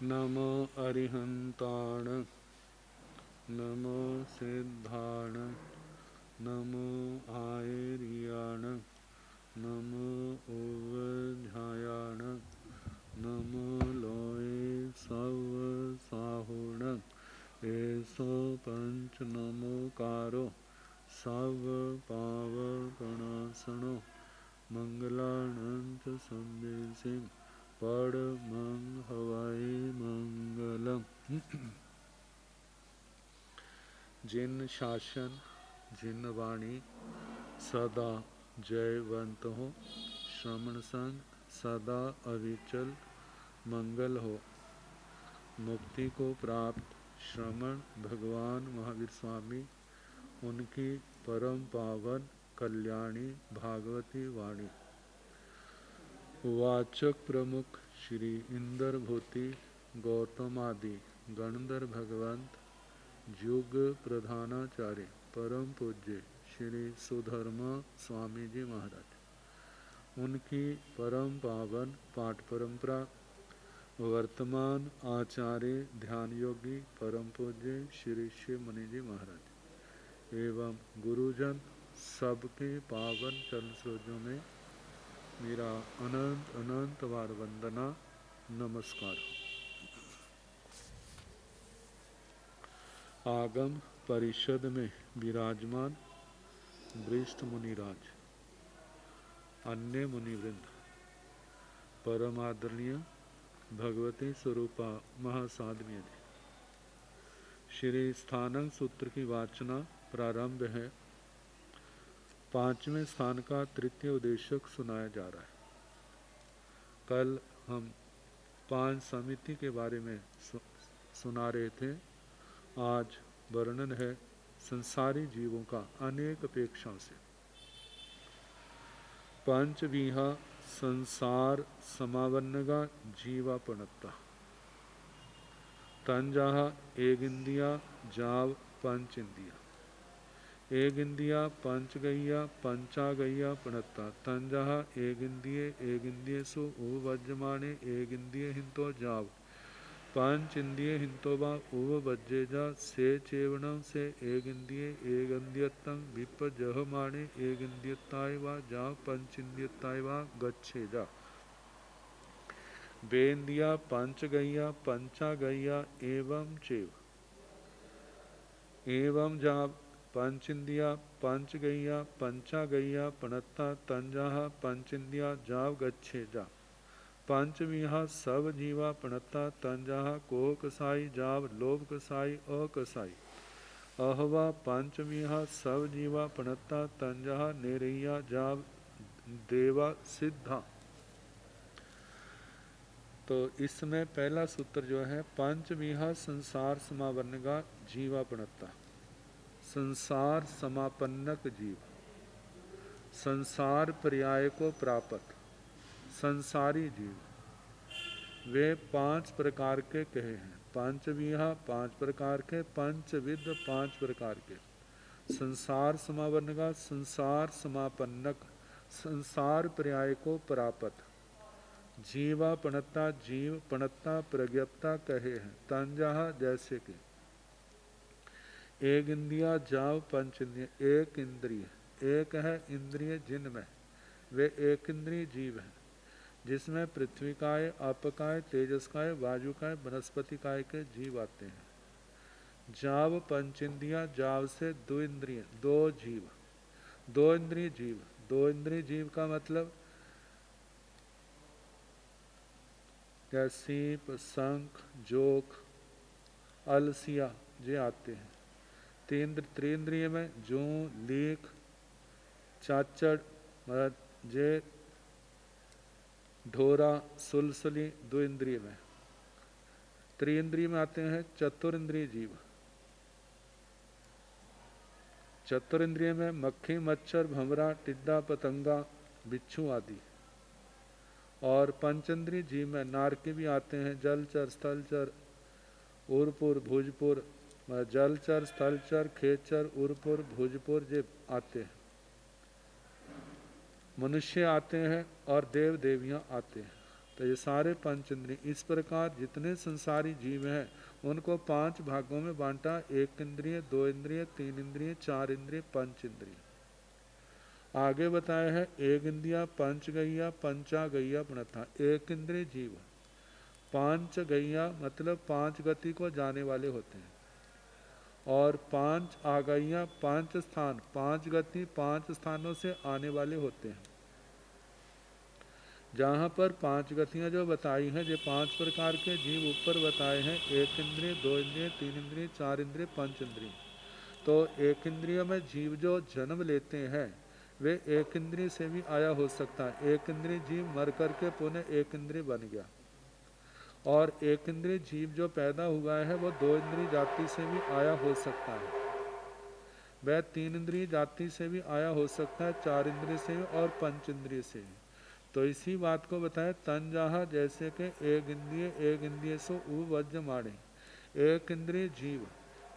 नमो अरिहंताण नमो सिद्धाण नमो आयर्याण नमो ओवध्यायाण नमो लोये सव साहुण ऐसो पंच नमोकारो सव पावकणासनो मंगलानंत संदेशिं परमं हवाई मंगलम। जिन शासन जिन वाणी सदा जयवंत हो, श्रमण संग सदा अविचल मंगल हो। मुक्ति को प्राप्त श्रमण भगवान महावीर स्वामी, उनकी परम पावन कल्याणी भागवती वाणी। वाचक प्रमुख श्री इंद्र भूति गौतमादि गणधर भगवंत युग प्रधानाचार्य परम पूज्य श्री सुधर्मा स्वामी जी महाराज, उनकी परम पावन पाठ परंपरा, वर्तमान आचार्य ध्यान योगी परम पूज्य श्री शिव मुनि जी महाराज एवं गुरुजन सबके पावन चरण सरोजों में मेरा अनंत अनंत बार वंदना नमस्कार। आगम परिषद में विराजमान वरिष्ठ मुनिराज, अन्य मुनिवृंद, परम आदरणीय भगवती स्वरूपा महासाध्वी जी, श्री स्थानक सूत्र की वाचना प्रारंभ है। पांचवें स्थान का तृतीय उद्देशक सुनाया जा रहा है। कल हम पांच समिति के बारे में सुना रहे थे। आज वर्णन है संसारी जीवों का अनेक अपेक्षाओं से। पंचविहा संसार समावन्नगा जीवापणता तंजाहा एक इंदिया जाव पंच इंदिया एक इंदिया पंच गैया पंचा गैया पणत्ता तंजाहा एक इंदिये सु वज्रमाणे एक इंदिये हिंतो जाव पंच इंदिये हिंतोबा उव वज्जेजा से चेवणम से एक इंदियतम विप जहमाणे एक इंदियताय वा जाव पंच इंदियताय वा गच्छेजा बेंदिया पंच गैया पंचा गैया एवं चेव एवं जाव पंच इंदिया पंच गैया पंचा गैया पणत्ता तंजाहा पंच इंदिया जाव गच्छे जा पंचविहा सब जीवा पणत्ता तंजाहा कोह कसाई जाव लोभ कसाई अकसाई अहवा पंचविहा सब जीवा पणत्ता तंजाहा नेरैया जाव देवा सिद्धा। तो इसमें पहला सूत्र जो है, पंचविहा संसार समावन्नगा जीवा पणत्ता, संसार समापन्नक जीव, संसार पर्याय को प्राप्त संसारी जीव, वे पांच प्रकार के कहे हैं। पंचविहा पांच प्रकार के, पंचविद पांच प्रकार के, संसार समावन्नगा संसार समापन्नक संसार पर्याय को प्राप्त, जीवा पणत्ता जीव पणत्ता प्रज्ञप्ता कहे हैं। तंजाहा जैसे कि एक इंद्रिया जाव पंच इंद्रिय, एक इंद्रिय एक है इंद्रिय जिनमें वे एक इंद्रिय जीव हैं, जिसमें पृथ्वी काय अपकाय तेजस काय वायु काय वनस्पति काय के जीव आते हैं। जाव पंच इंद्रिया जाव से दो इंद्रिय दो जीव, दो इंद्रिय जीव, दो इंद्रिय जीव का मतलब सीप शंख जोक अलसिया जे आते हैं। त्रिंद्रिय में जू लीख चाचड़ जे ढोरा सुलसली दो इंद्रिय में। त्रिइंद्रिय में आते हैं चतुरिंद्रिय जीव, चतुरिंद्रिय में मक्खी मच्छर भंवरा टिड्डा पतंगा बिच्छू आदि। और पंचेंद्रिय जीव में नारकी भी आते हैं, जलचर स्थलचर उर्पुर भुजपुर, जलचर स्थलचर खेचर उर्पुर भुजपुर जे आते हैं। मनुष्य आते हैं और देव देवियां आते हैं। तो ये सारे पंच इंद्रिय, इस प्रकार जितने संसारी जीव हैं उनको 5 भागों में बांटा। 1 इंद्रिय, 2 इंद्रिय, 3 इंद्रिय, 4 इंद्रिय, पंच इंद्रिय। आगे बताया है एक इंद्रिया, पंच गैया, पंचा गैया प्रणता। 1 इंद्रिय जीव, 5 गैया मतलब 5 गति को जाने वाले होते हैं, और 5 आगैया 5 स्थान, 5 गति 5 स्थानों से आने वाले होते हैं। जहाँ पर 5 गतियाँ जो बताई हैं, जो 5 प्रकार के जीव ऊपर बताए हैं, 1 इंद्रिय, 2 इंद्रिय, 3 इंद्रिय, 4 इंद्रिय, पंच इंद्रिय। तो 1 इंद्रिय में जीव जो जन्म लेते हैं वे 1 इंद्रिय से भी आया हो सकता है। 1 इंद्रिय जीव मर करके पुनः 1 इंद्रिय बन गया, और 1 इंद्रिय जीव जो पैदा हुआ है वो 2 इंद्रिय जाति से भी आया हो सकता है, वह 3 इंद्रिय जाति से भी आया हो सकता है, 4 इंद्रिय से भी और पंच इंद्रिय से भी। तो इसी बात को बताया तन जहा जैसे कि एक इंद्रिय सो उ वज्र माणे। 1 इंद्रिय जीव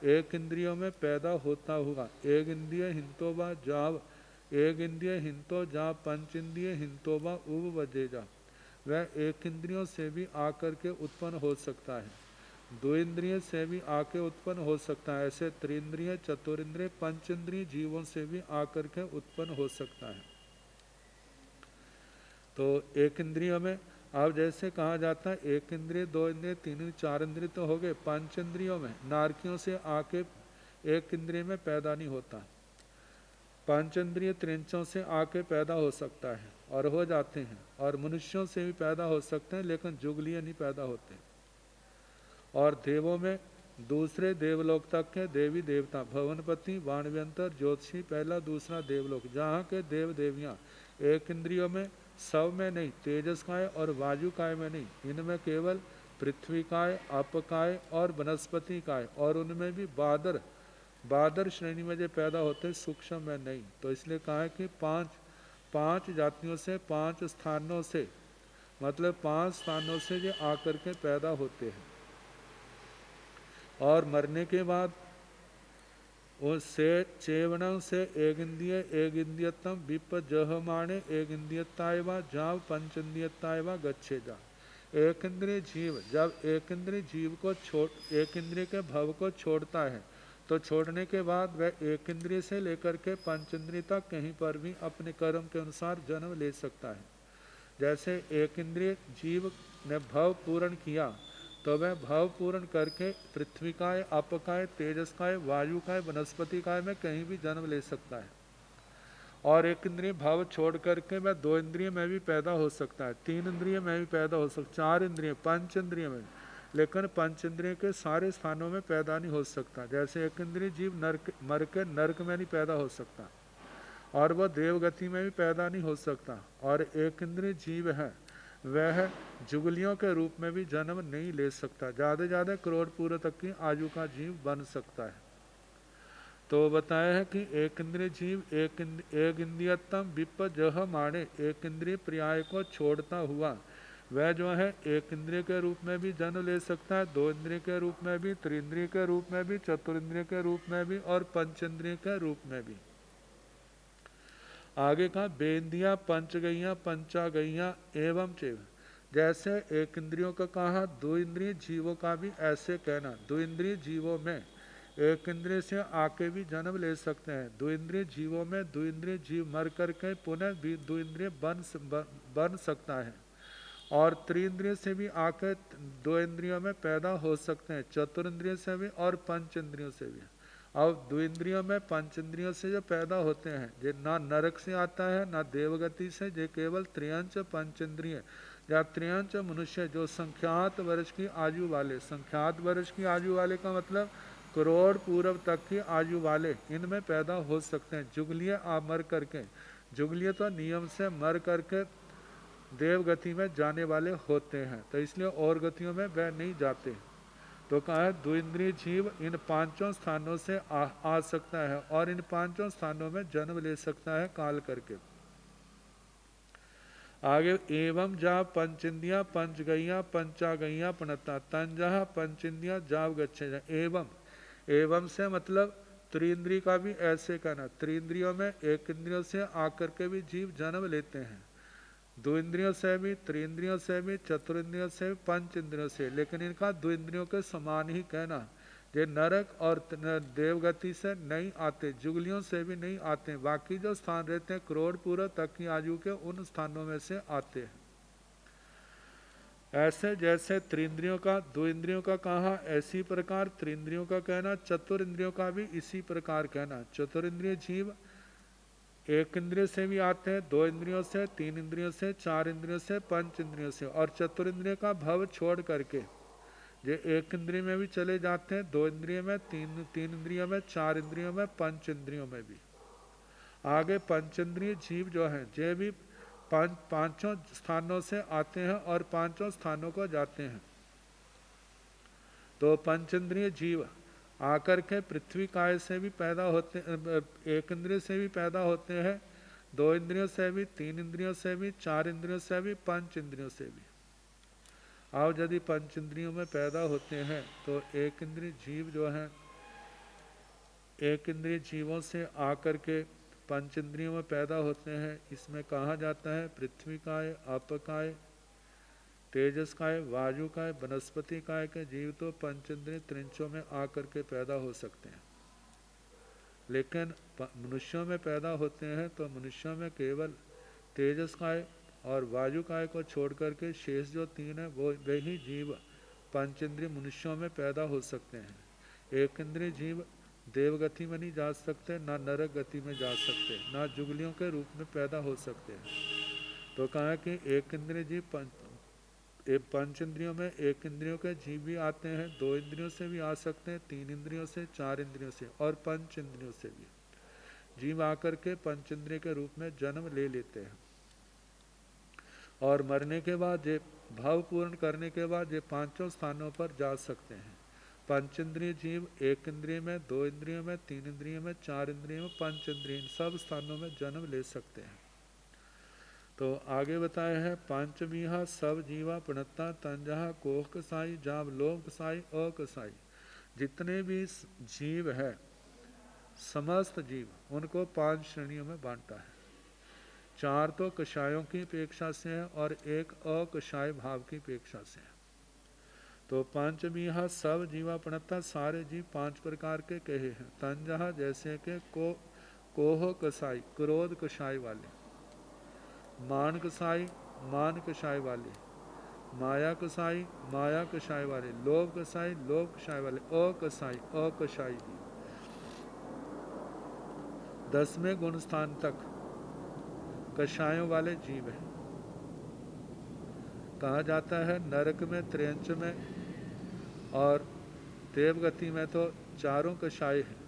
1 इंद्रियों में पैदा होता हुआ, 1 इंद्रिय हिंतोबा जाव, 1 इंद्रिय हिंतो जा, पंच इंद्रिय हिंतोबा उव वजेजा, वह 1 इंद्रियों से भी आकर के उत्पन्न हो सकता है, 2 इंद्रिय से भी आके उत्पन्न हो सकता है, ऐसे त्रिंद्रिय, चतुरिंद्रिय, पंच इंद्रिय जीवों से भी आकर के उत्पन्न हो सकता है। तो 1 इंद्रियों में अब जैसे कहा जाता है 1 इंद्रिय, 2 इंद्रिय, 3 इंद्रिय, 4 इंद्रिय तो हो गए। 5 इंद्रियों में नारकियों से आके 1 इंद्रिय में पैदा नहीं होता, 5 इंद्रिय त्रिंचों से आके पैदा हो सकता है और हो जाते हैं, और मनुष्यों से भी पैदा हो सकते हैं, लेकिन जुगलियाँ नहीं पैदा होते। और देवों में दूसरे देवलोक तक के देवी देवता, भवनपति, वाणव्यंतर, ज्योतिषी पहला दूसरा देवलोक, जहाँ के देव देवियाँ 1 इंद्रियों में, सब में नहीं, तेजस काय और वायु काय में नहीं, इनमें केवल पृथ्वी काय, अपकाय और वनस्पति काय, और उनमें भी बादर श्रेणी में जो पैदा होते हैं, सूक्ष्म में नहीं। तो इसलिए कहा है कि 5 जातियों से, 5 स्थानों से, मतलब 5 स्थानों से जो आकर के पैदा होते हैं, और मरने के बाद उससे चेवणं से 1 इंद्रिय, 1 इंद्रियतम विप जहमाणे 1 इंद्रियताय वा जाव पंच इंद्रियताय वा गच्छे जा। 1 इंद्रिय जीव जब 1 इंद्रिय जीव को 1 इंद्रिय के भव को छोड़ता है, तो छोड़ने के बाद वह 1 इंद्रिय से लेकर के पंच इंद्रिय तक कहीं पर भी अपने कर्म के अनुसार जन्म ले सकता है। जैसे 1 इंद्रिय जीव ने भव पूर्ण किया, तो वह भाव पूर्ण करके पृथ्वी काय, अपकाय, तेजस काय, वायु काय, वनस्पति काय में कहीं भी जन्म ले सकता है। और 1 इंद्रिय भाव छोड़ करके वह 2 इंद्रिय में भी पैदा हो सकता है, 3 इंद्रिय में भी पैदा हो सकता है, 4 इंद्रिय, पंच इंद्रिय में, लेकिन पंच इंद्रिय के सारे स्थानों में पैदा नहीं हो सकता। जैसे 1 इंद्रिय जीव मर के नरक में नहीं पैदा हो सकता, और वह देवगति में भी पैदा नहीं हो सकता। और 1 इंद्रिय जीव है वह जुगलियों के रूप में भी जन्म नहीं ले सकता, ज़्यादा ज़्यादा करोड़ पूर्व तक की आयु का जीव बन सकता है। तो बताया है कि 1 इंद्रिय जीव एक इंद्रियतम विप जह माणे, 1 इंद्रिय पर्याय को छोड़ता हुआ वह जो है 1 इंद्रिय के रूप में भी जन्म ले सकता है, 2 इंद्रिय के रूप में भी, त्रिंद्रिय के रूप में भी, चतुरिंद्रिय के रूप में भी, और पंचेंद्रिय के रूप में भी। आगे कहा बेंदिया, पंच गैया, पंचा गैया एवं चेव। जैसे 1 इंद्रियों का कहा, 2 इंद्रिय जीवों का भी ऐसे कहना। 2 इंद्रिय जीवों में 1 इंद्रिय से आके भी जन्म ले सकते हैं, 2 इंद्रिय जीवों में 2 इंद्रिय जीव मर करके पुनः भी 2 इंद्रिय बन सकता है, और त्रिंद्रिय से भी आके 2 इंद्रियों में पैदा हो सकते हैं, चतुरिंद्रिय से भी और पंच इंद्रियों से भी। अब 2 इंद्रियों में, पंच इंद्रियों से जो पैदा होते हैं, ये ना नरक से आता है ना देवगति से, ये केवल त्रियंच पंच इंद्रिय या त्रियंच मनुष्य जो संख्यात वर्ष की आयु वाले, संख्यात वर्ष की आयु वाले का मतलब करोड़ पूर्व तक की आयु वाले, इनमें पैदा हो सकते हैं। जुगलिय मर करके, जुगलिय तो नियम से मर करके देवगति में जाने वाले होते हैं, तो इसलिए और गतियों में वह नहीं जाते। तो कहा है 2 इंद्रिय जीव इन 5 स्थानों से आ सकता है, और इन 5 स्थानों में जन्म ले सकता है काल करके। आगे एवं जा पंचेंद्रिया, पंच गैया, पंचा गैया प्रणता, तन जहा पंचेंद्रिया जाव गच्छे। एवं से मतलब त्रिंद्रिय का भी ऐसे कहना, त्रिंद्रियों में 1 इंद्रियों से आकर के भी जीव जन्म लेते हैं, दो इंद्रियों से भी, त्रिंद्रियों से भी, चतुरिंद्रियों से भी, पंच इंद्रियों से, लेकिन इनका दो इंद्रियों के समान ही कहना। ये नरक और देवगति से नहीं आते, जुगलियों से भी नहीं आते, बाकी जो स्थान रहते हैं करोड़पुर तक की आयु के, उन स्थानों में से आते हैं। ऐसे जैसे त्रिंद्रियों का दो इंद्रियों का कहा, ऐसी प्रकार त्रिंद्रियों का कहना, चतुरिंद्रियों का भी इसी प्रकार कहना। चतुरिंद्रिय जीव एक इंद्रिय से भी आते हैं, दो इंद्रियों से, तीन इंद्रियों से, चार इंद्रियों से, पंच इंद्रियों से, और चतुरिंद्रिय का भव छोड़ करके ये एक इंद्रिय में भी चले जाते हैं, दो इंद्रिय में, तीन इंद्रियों में, चार इंद्रियों में, पंच इंद्रियों में भी। आगे पंचेंद्रिय जीव जो हैं ये भी पांचों स्थानों से आते हैं और पांचों स्थानों को जाते हैं। तो पंचेंद्रिय जीव आकर के पृथ्वी काय से भी पैदा होते, एक इंद्रिय से भी पैदा होते हैं, दो इंद्रियों से भी, तीन इंद्रियों से भी, चार इंद्रियों से भी, पंच इंद्रियों से भी। अब यदि पंच इंद्रियों में पैदा होते हैं तो एक इंद्रिय जीव जो है, एक इंद्रिय जीवों से आकर के पंच इंद्रियों में पैदा होते हैं। इसमें कहा जाता है पृथ्वी काय, आप काय, तेजस काय, वायु काय, वनस्पति काय के जीव तो पंचेंद्रिय त्रिंचों में आकर के पैदा हो सकते हैं। लेकिन मनुष्यों में पैदा होते हैं तो मनुष्यों में केवल तेजस काय और वायु काय को छोड़ करके शेष जो तीन है वो वे ही जीव पंचेंद्रिय मनुष्यों में पैदा हो सकते हैं। एक इंद्रिय जीव देवगति में नहीं जा सकते, ना नरक गति में जा सकते, ना जुगलियों के रूप में पैदा हो सकते हैं। तो कहा कि एक इंद्रिय जीव पंच इंद्रियों में एक इंद्रियों के जीव भी आते हैं, दो इंद्रियों से भी आ सकते हैं, तीन इंद्रियों से, चार इंद्रियों से और पंच इंद्रियों से भी जीव आकर के पंच इंद्रिय के रूप में जन्म ले लेते हैं। और मरने के बाद ये भाव पूर्ण करने के बाद ये पांचों स्थानों पर जा सकते हैं। पंच इंद्रिय जीव एक इंद्रिय में, दो इंद्रियों में, तीन इंद्रियों में, चार इंद्रियों में, पंच इंद्रिय, इन सब स्थानों में जन्म ले सकते हैं। तो आगे बताया है पांचवीहा सब जीवा प्रणता तंजहा कोह कसाई जाब लोभ कसाई अकसाई। जितने भी जीव है समस्त जीव उनको पांच श्रेणियों में बांटा है। चार तो कषायों की अपेक्षा से है और एक अकषाय भाव की अपेक्षा से है। तो पांचवीहा सब जीवा प्रणता सारे जीव पांच प्रकार के कहे हैं। तंजहा जैसे के कोह कसाई क्रोध कषाय वाले, मान कसाई मान कषाय वाले, माया कसाई माया कषाय वाले, लोभ कसाई लोभ कषाय वाले, अकसाई अकषाई जी। 10वें गुण स्थान तक कषायों वाले जीव हैं। कहा जाता है नरक में, त्रेंच में और देवगति में तो चारों कषाय हैं।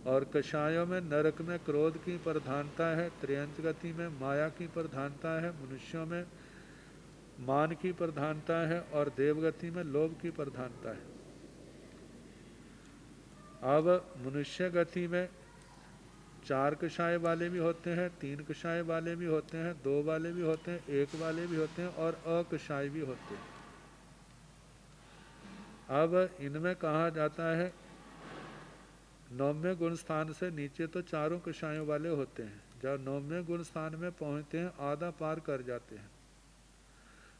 और कषायों में नरक में क्रोध की प्रधानता है, त्रियंच गति में माया की प्रधानता है, मनुष्यों में मान की प्रधानता है और देवगति में लोभ की प्रधानता है। अब मनुष्य गति में चार कषाय वाले भी होते हैं, तीन कषाय वाले भी होते हैं, दो वाले भी होते हैं, एक वाले भी होते हैं और अकषाय भी होते हैं। अब इनमें कहा जाता है 9वें गुण स्थान से नीचे तो चारों कषायों वाले होते हैं। जब 9वें गुण स्थान में पहुंचते हैं आधा पार कर जाते हैं।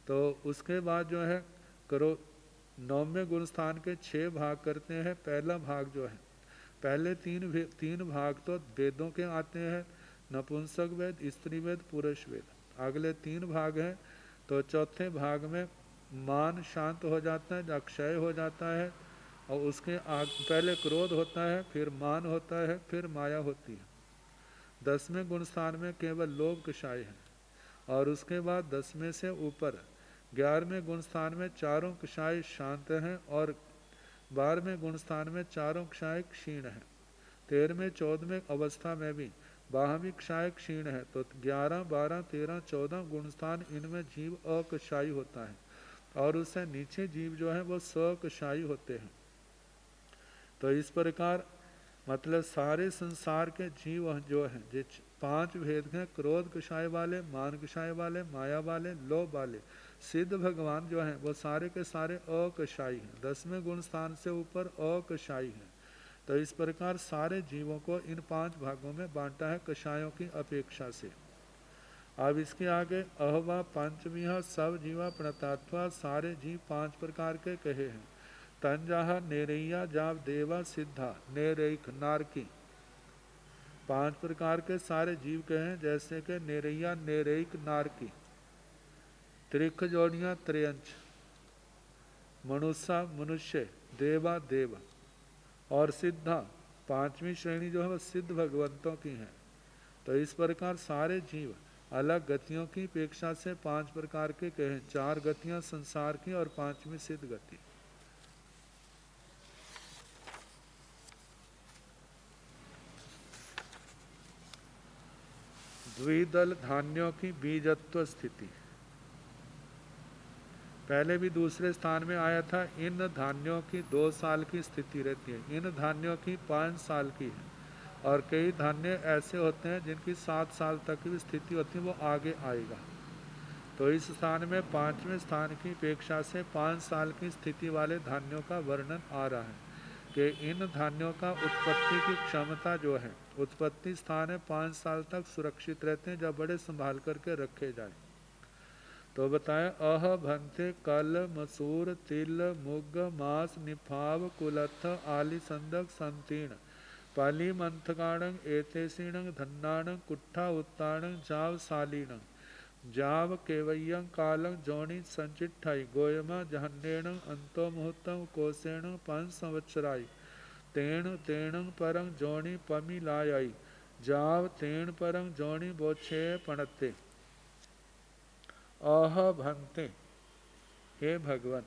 तो उसके बाद जो है करो 9वें गुण स्थान के 6 भाग करते हैं। पहला भाग जो है, पहले तीन भाग तो वेदों के आते हैं, नपुंसक वेद, स्त्री वेद, पुरुष वेद। अगले 3 भाग हैं तो चौथे भाग में मान शांत हो जाता है, अक्षय हो जाता है और उसके पहले क्रोध होता है, फिर मान होता है, फिर माया होती है। 10वें गुण स्थान में केवल लोभ कषाय है और उसके बाद 10वें से ऊपर 11वें गुण स्थान में चारों कषाय शांत हैं और 12वें गुण स्थान में चारों कषाय क्षीण है। 13वें 14वें अवस्था में भी 12वीं कषाय क्षीण है। तो 11, 12, 13, 14 गुण स्थान इनमें जीव अकषायी होता है और उससे नीचे जीव जो है वो सकषायी होते हैं। तो इस प्रकार मतलब सारे संसार के जीव जो हैं जो 5 भेद हैं, क्रोध कषाय वाले, मान कषाय वाले, माया वाले, लोभ वाले, सिद्ध भगवान जो हैं वो सारे के सारे अकषायी हैं। 10वें गुण स्थान से ऊपर अकषायी हैं। तो इस प्रकार सारे जीवों को इन 5 भागों में बांटा है कषायों की अपेक्षा से। अब इसके आगे अहवा पंचमीहा सब जीवा प्रणतात्वा सारे जीव 5 प्रकार के कहे हैं। तंजाहा नेरैया जाव देवा सिद्धा नेरैक नारकी 5 प्रकार के सारे जीव कहे हैं, जैसे कि नेरैया नेरैक नारकी, त्रिख जोड़ियाँ त्रयंच, मनुष्य मनुष्य, देवा देव और सिद्धा 5वीं श्रेणी जो है वह सिद्ध भगवंतों की है। तो इस प्रकार सारे जीव अलग गतियों की अपेक्षा से 5 प्रकार के कहे, 4 गतियां संसार की और 5वीं सिद्ध गति। द्विदल धान्यों की बीजत्व स्थिति पहले भी दूसरे स्थान में आया था। इन धान्यों की 2 साल की स्थिति रहती है, इन धान्यों की 5 साल की है, और कई धान्य ऐसे होते हैं जिनकी 7 साल तक की स्थिति होती है, वो आगे आएगा। तो इस स्थान में 5वें स्थान की अपेक्षा से 5 साल की स्थिति वाले धान्यों का वर्णन आ रहा है कि इन धान्यों का उत्पत्ति की क्षमता जो है, उत्पत्ति स्थान है 5 साल तक सुरक्षित रहते हैं जब बड़े संभाल करके रखे जाए। तो बताया अह भंते कल मसूर तिल मुग मास निफाव कुलथ आली संदक संतीर्ण पाली मंथकाणं एतेसीणं धन्नाणं कुट्ठा उत्ताणं जाव सालीणं जाव केवय्यं कालं जोनि संचिट्ठाई गोयमा जहन्नेणं अंतो मुहूर्तं कोसेण 5 संवत्सराई तेण तेणं परं जोनि पमिलायाई जाव तेण परं जोनि बोछे पणते। अह भंते हे भगवान,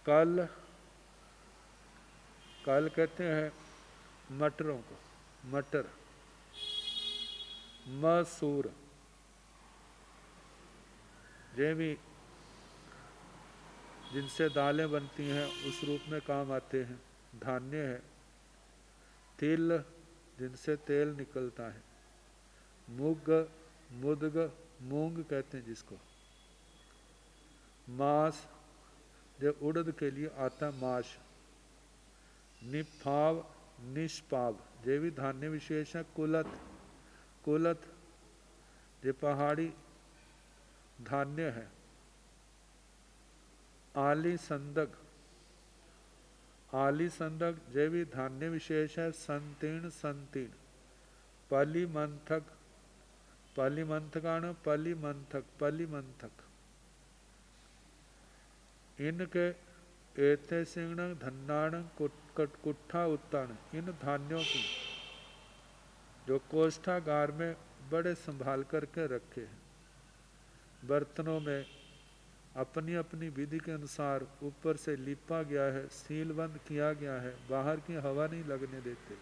कल कल कहते हैं मटरों को, मटर, मसूर ये भी जिनसे दालें बनती हैं उस रूप में काम आते हैं, धान्य है। तिल जिनसे तेल निकलता है, मुग मुदग मूंग कहते हैं जिसको, मास जो उड़द के लिए आता माश, निफाव निष्पाव ये भी धान्य विशेष है। कुलथ कुलथ ये पहाड़ी धान्य है। आली संदक आली संदक ये भी धान्य विशेष है। संतीर्ण संतीर्ण पलिमंथक पलिमंथकाण पलिमंथक पलिमंथक इनके एते सिंह धन्नाण कुट्ठा उत्तान इन धान्यों की जो कोष्ठागार में बड़े संभाल करके रखे हैं, बर्तनों में अपनी अपनी विधि के अनुसार ऊपर से लिपा गया है, सीलबंद किया गया है, बाहर की हवा नहीं लगने देते।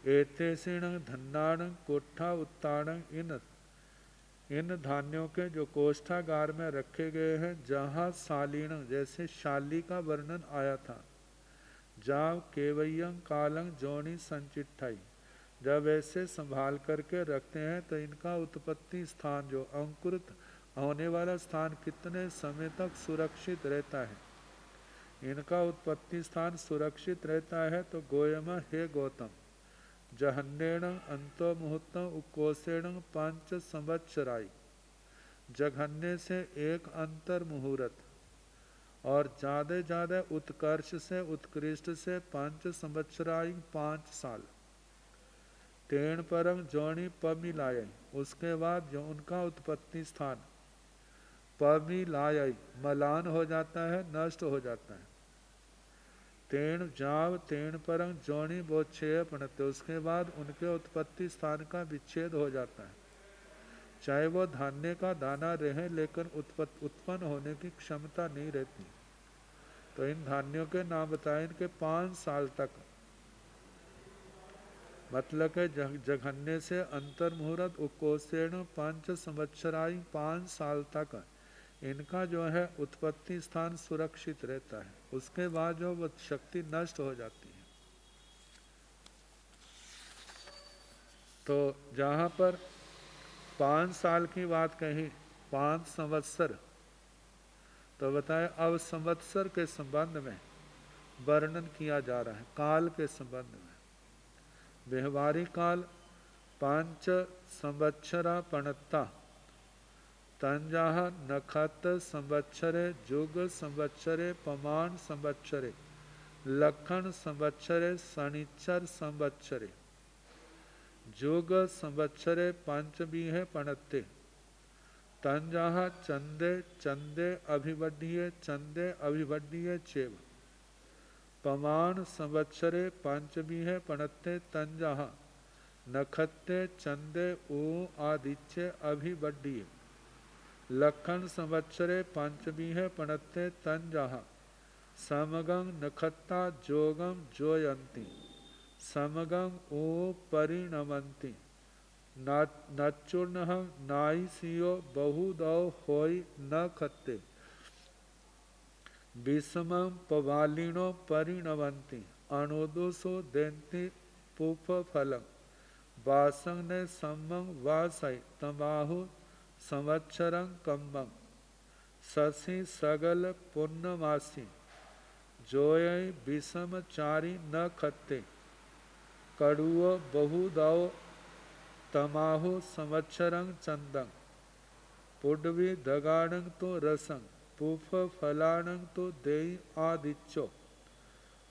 एते सिण धन्नाण कोठा उत्ताण इन धान्यों के जो कोष्ठागार में रखे गए हैं, जहाँ सालीण जैसे शाली का वर्णन आया था, जाव केवयं कालं जोनी संचिट्ठाई जब ऐसे संभाल करके रखते हैं तो इनका उत्पत्ति स्थान जो अंकुरित होने वाला स्थान कितने समय तक सुरक्षित रहता है। इनका उत्पत्ति स्थान सुरक्षित रहता है। तो गोयमा हे गौतम जहन्नेण अंतो मुहूर्तम उकोसेण 5 संवत्सराई जघन्य से एक अंतर मुहूर्त और ज़्यादा उत्कर्ष से उत्कृष्ट से 5 संवत्सराई 5 साल तेण परम जोनी पमिलाय उसके बाद जो उनका उत्पत्ति स्थान पमिलाय मलान हो जाता है, नष्ट हो जाता है। तेण जाव तेण परम जोनी बोच्छेय पणते उसके बाद उनके उत्पत्ति स्थान का विच्छेद हो जाता है। चाहे वो धान्य का दाना रहे लेकिन उत्पन्न होने की क्षमता नहीं रहती। तो इन धान्यों के नाम बताए, इनके 5 साल तक मतलब के जघन्य से अंतर मुहूर्त उकोसेण 5 संवत्सराई 5 साल तक इनका जो है उत्पत्ति स्थान सुरक्षित रहता है। उसके बाद जो वो शक्ति नष्ट हो जाती है। तो जहाँ पर 5 साल की बात कही, 5 संवत्सर, तो बताए अब संवत्सर के संबंध में वर्णन किया जा रहा है, काल के संबंध में। व्यवहारिक काल 5 संवत्सरा पणत्ता तंजाह नखत संवत्सरे जुग संवत्सरे पमान संवत्सरे लखन संवत्सरे शनिचर संवत्सरे जुग संवत्सरे पंचबीहे पणत्ते तंजाह चंदे चंदे अभिवड्डीय चेव पमान संवत्सरे पंचबीहे पणत्ते तंजाह नखत्ते चंदे ओ आदित्य अभिवड्डीय लखन संवत्सरे पंचबीहे पणत्ते तंजाह समगं नखत्ता जोगम जोयंती समगं ओ परिणमंती नचुर्न नाइसियो बहुदौ होई न खत्ते विषमं पवालिनो परिणमंती अणोदोसो देंती पुफ फलम वासंग ने सम्मं वासई तमाहु संवत्सरं कम्मं शशि सगल पूर्णमासी जोय विषम चारी न खत्ते कड़ुओ बहुदाओ तमाहु संवत्सरं चंदं पुडवी दगाणं तो रसं पुफ फलाणं तो देई आदिच्यो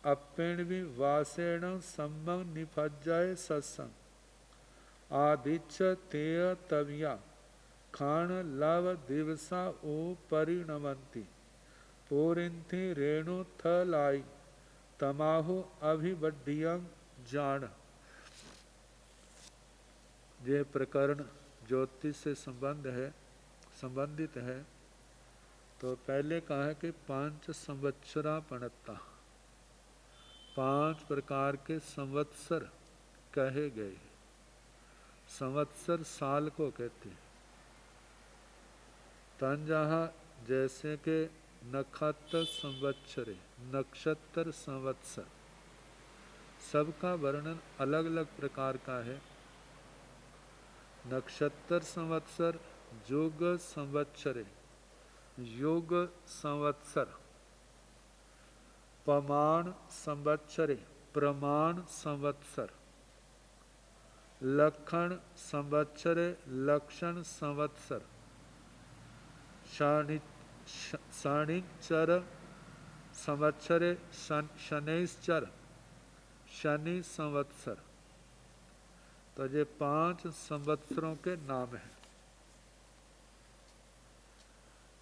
अप्पेणवी वासेण सम्मं निफज्जय सत्संग आदिच्य तेय तविया खाण लव दिवसा ओ परिणमंती पूरिंथी रेणु थलाई तमाहु अभिवड्डियं जान। ये प्रकरण ज्योतिष से संबंधित है। तो पहले कहा है कि 5 संवत्सरा पणत्ता, 5 प्रकार के संवत्सर कहे गए। संवत्सर साल को कहते हैं। तंजाहा जैसे कि नक्षत्र संवत्सरे, नक्षत्र संवत्सर, सबका वर्णन अलग अलग प्रकार का है। नक्षत्र संवत्सर, युग संवत्सरे, युग संवत्सर, पमान संवत्सरे, प्रमाण संवत्सर, लक्षण संवत्सरे, लक्षण संवत्सर, शनिचर संवत्सरे, शनैश्चर, शनि संवत्सर। तो ये 5 संवत्सरों के नाम हैं।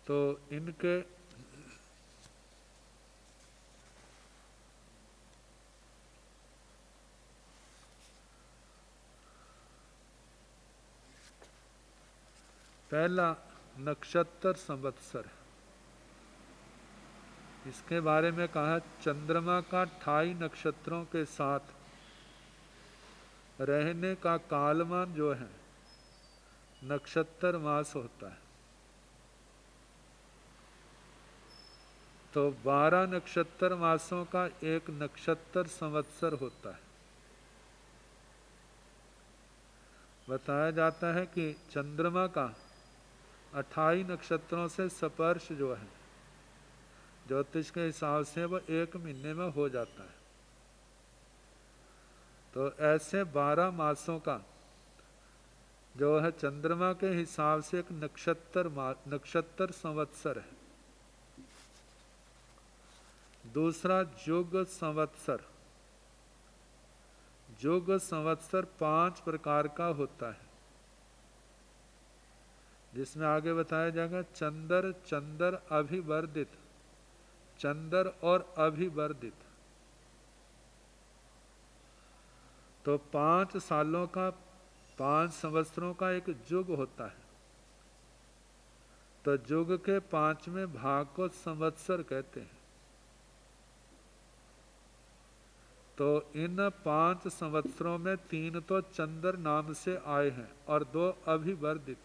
तो इनके पहला नक्षत्र संवत्सर, इसके बारे में कहा चंद्रमा का 28 नक्षत्रों के साथ रहने का कालमान जो है नक्षत्र मास होता है। तो 12 नक्षत्र मासों का एक नक्षत्र संवत्सर होता है। बताया जाता है कि चंद्रमा का 28 नक्षत्रों से स्पर्श जो है ज्योतिष के हिसाब से वो 1 महीने में हो जाता है। तो ऐसे 12 मासों का जो है चंद्रमा के हिसाब से एक नक्षत्र संवत्सर है। दूसरा युग संवत्सर, युग संवत्सर 5 प्रकार का होता है, जिसमें आगे बताया जाएगा चंदर अभिवर्धित, चंदर और अभिवर्धित। तो 5 सालों का, 5 संवत्सरों का एक युग होता है। तो युग के 5वें भाग को संवत्सर कहते हैं। तो इन 5 संवत्सरों में 3 तो चंद्र नाम से आए हैं और 2 अभिवर्धित।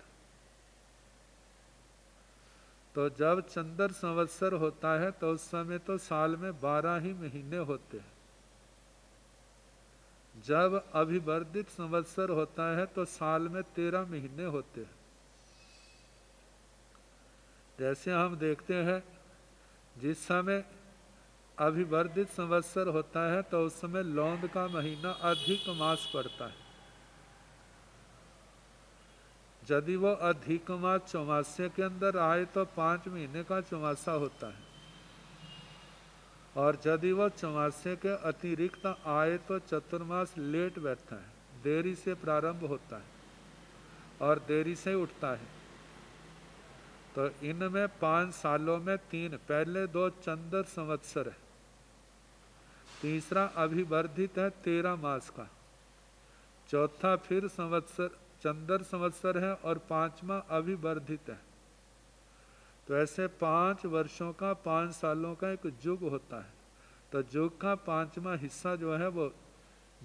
तो जब चंद्र संवत्सर होता है तो उस समय तो साल में 12 ही महीने होते हैं। जब अभिवर्धित संवत्सर होता है तो साल में 13 महीने होते हैं। जैसे हम देखते हैं जिस समय अभिवर्धित संवत्सर होता है तो उस समय लौंद का महीना अधिक मास पड़ता है। यदि वो अधिक मास चौमासे के अंदर आए तो 5 महीने का चौमासा होता है, और यदि वो चौमासे के अतिरिक्त आए तो चतुर्मास लेट बैठता है, देरी से प्रारंभ होता है और देरी से उठता है। तो इनमें 5 सालों में 3, पहले 2 चंद्र संवत्सर है, तीसरा अभिवर्धित है 13 मास का, चौथा फिर संवत्सर चंद्र संवत्सर है और 5वां अभिवर्धित है। तो ऐसे 5 वर्षों का 5 सालों का एक युग होता है। तो युग का 5वां हिस्सा जो है वो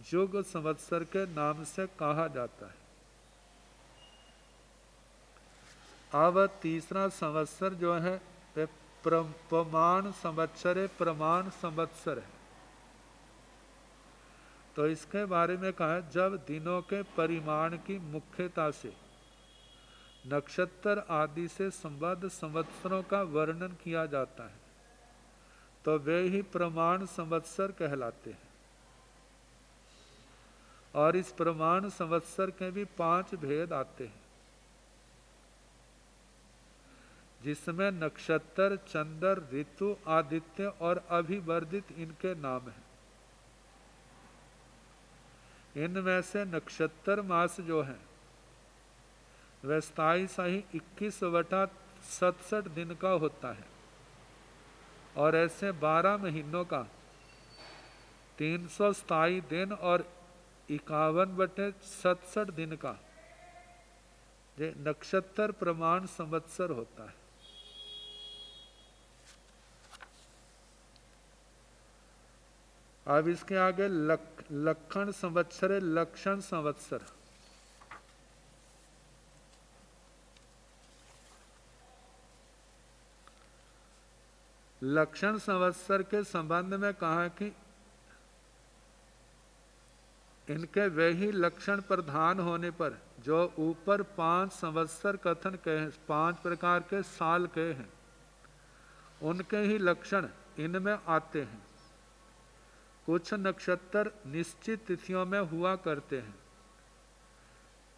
युग संवत्सर के नाम से कहा जाता है। अब तीसरा संवत्सर जो है प्रमाण संवत्सर है, प्रमाण संवत्सर है। तो इसके बारे में कहा, जब दिनों के परिमाण की मुख्यता से नक्षत्र आदि से संबद्ध संवत्सरों का वर्णन किया जाता है तो वे ही प्रमाण संवत्सर कहलाते हैं। और इस प्रमाण संवत्सर के भी 5 भेद आते हैं, जिसमें नक्षत्र, चंद्र, ऋतु, आदित्य और अभिवर्धित इनके नाम हैं। इनमें से नक्षत्र मास जो है वह स्थायी सही 21/67 दिन का होता है, और ऐसे 12 महीनों का 300 स्थायी दिन और 51/67 दिन का ये नक्षत्र प्रमाण संवत्सर होता है। अब इसके आगे लक्षण संवत्सर है, लक्षण संवत्सर। लक्षण संवत्सर के संबंध में कहा कि इनके वे ही लक्षण प्रधान होने पर जो ऊपर 5 संवत्सर कथन कहे, 5 प्रकार के साल कहे हैं, उनके ही लक्षण इनमें आते हैं। कुछ नक्षत्र निश्चित तिथियों में हुआ करते हैं,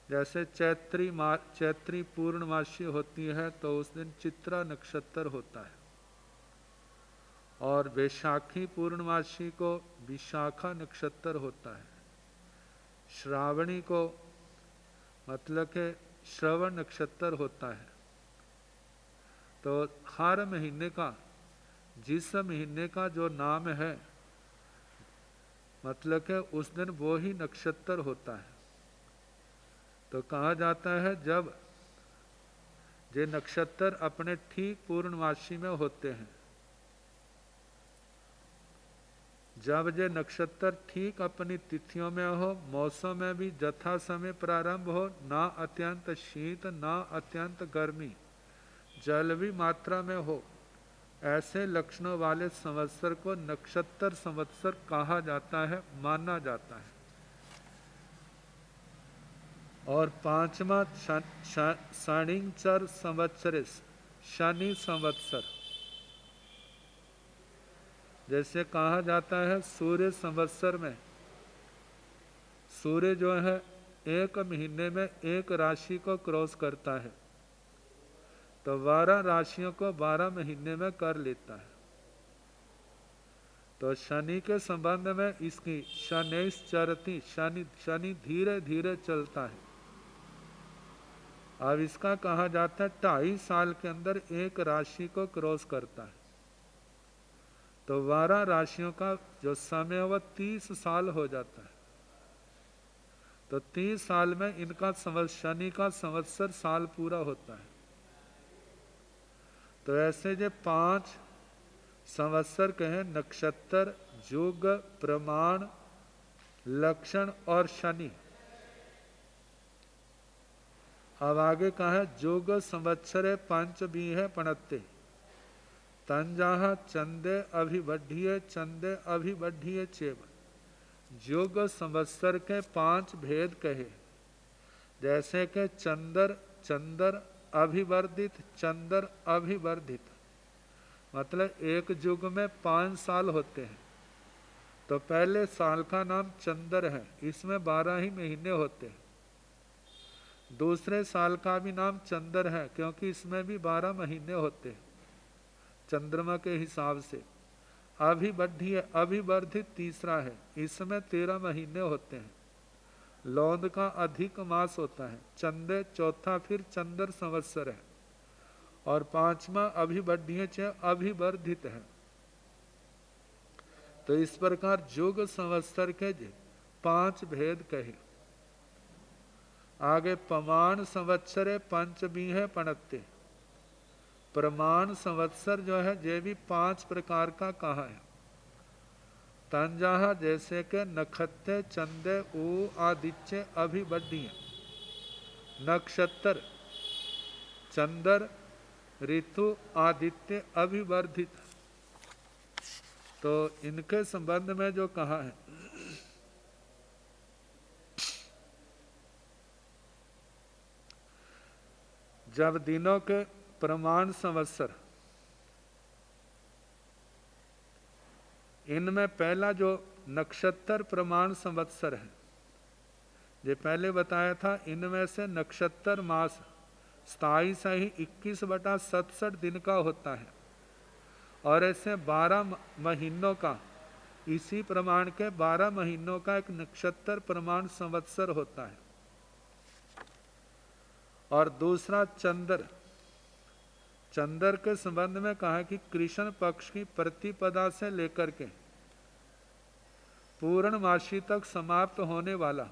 जैसे चैत्री पूर्णमासी होती है तो उस दिन चित्रा नक्षत्र होता है, और वैशाखी पूर्णमासी को विशाखा नक्षत्र होता है, श्रावणी को मतलब के श्रवण नक्षत्र होता है। तो हर महीने का जिस महीने का जो नाम है मतलब के उस दिन वो ही नक्षत्र होता है। तो कहा जाता है जब ये नक्षत्र अपने ठीक पूर्णमासी में होते हैं, जब ये नक्षत्र ठीक अपनी तिथियों में हो, मौसम में भी यथा समय प्रारंभ हो, ना अत्यंत शीत ना अत्यंत गर्मी, जल भी मात्रा में हो, ऐसे लक्षणों वाले संवत्सर को नक्षत्र संवत्सर कहा जाता है, माना जाता है। और 5वां शनिचर संवत्सर, शनि संवत्सर, जैसे कहा जाता है सूर्य संवत्सर में सूर्य जो है एक महीने में एक राशि को क्रॉस करता है, तो 12 राशियों को 12 महीने में कर लेता है। तो शनि के संबंध में इसकी शनैश्चरति, शनि धीरे धीरे चलता है। अब इसका कहा जाता है 2.5 साल के अंदर एक राशि को क्रॉस करता है, तो 12 राशियों का जो समय वह 30 साल हो जाता है। तो 30 साल में इनका शनि का संवत्सर साल पूरा होता है। तो ऐसे जो 5 संवत्सर कहे, नक्षत्र, युग, प्रमाण, लक्षण और शनि। अब आगे कहा है युग संवत्सरे पंच भी है पणत्ते, तंजाह चंदे अभिवढ़िये चंदे अभिवढ़िये चेव। युग संवत्सर के 5 भेद कहे, जैसे कि चंद्र, चंद्र अभिवर्धित, चंद्र अभिवर्धित, मतलब एक युग में 5 साल होते हैं। तो पहले साल का नाम चंद्र है, इसमें 12 ही महीने होते हैं। दूसरे साल का भी नाम चंद्र है क्योंकि इसमें भी 12 महीने होते हैं चंद्रमा के हिसाब से। अभिवर्धित तीसरा है, इसमें 13 महीने होते हैं। लौंद का अधिक मास होता है। चंदे चौथा फिर चंद्र संवत्सर है। और पांचवा अभिवर्धित है। तो इस प्रकार युग संवत्सर के 5 भेद कहे। आगे प्रमाण संवत्सरे पंचमी है पणत्ते। प्रमाण संवत्सर जो है ये भी 5 प्रकार का कहा है। तंजाह जैसे के नक्षत्र चंदे ऊ आदित्य अभिवर्धीय। नक्षत्र चंद्र ऋतु आदित्य अभिवर्धित। तो इनके संबंध में जो कहा है, जब दिनों के प्रमाण संवत्सर, इनमें पहला जो नक्षत्र प्रमाण संवत्सर है, ये पहले बताया था, इनमें से नक्षत्र मास स्थायी सही 21/67 दिन का होता है। और ऐसे 12 महीनों का, इसी प्रमाण के 12 महीनों का एक नक्षत्र प्रमाण संवत्सर होता है। और दूसरा चंद्र, चंद्र के संबंध में कहा कि कृष्ण पक्ष की प्रतिपदा से लेकर के पूर्णमासी तक समाप्त होने वाला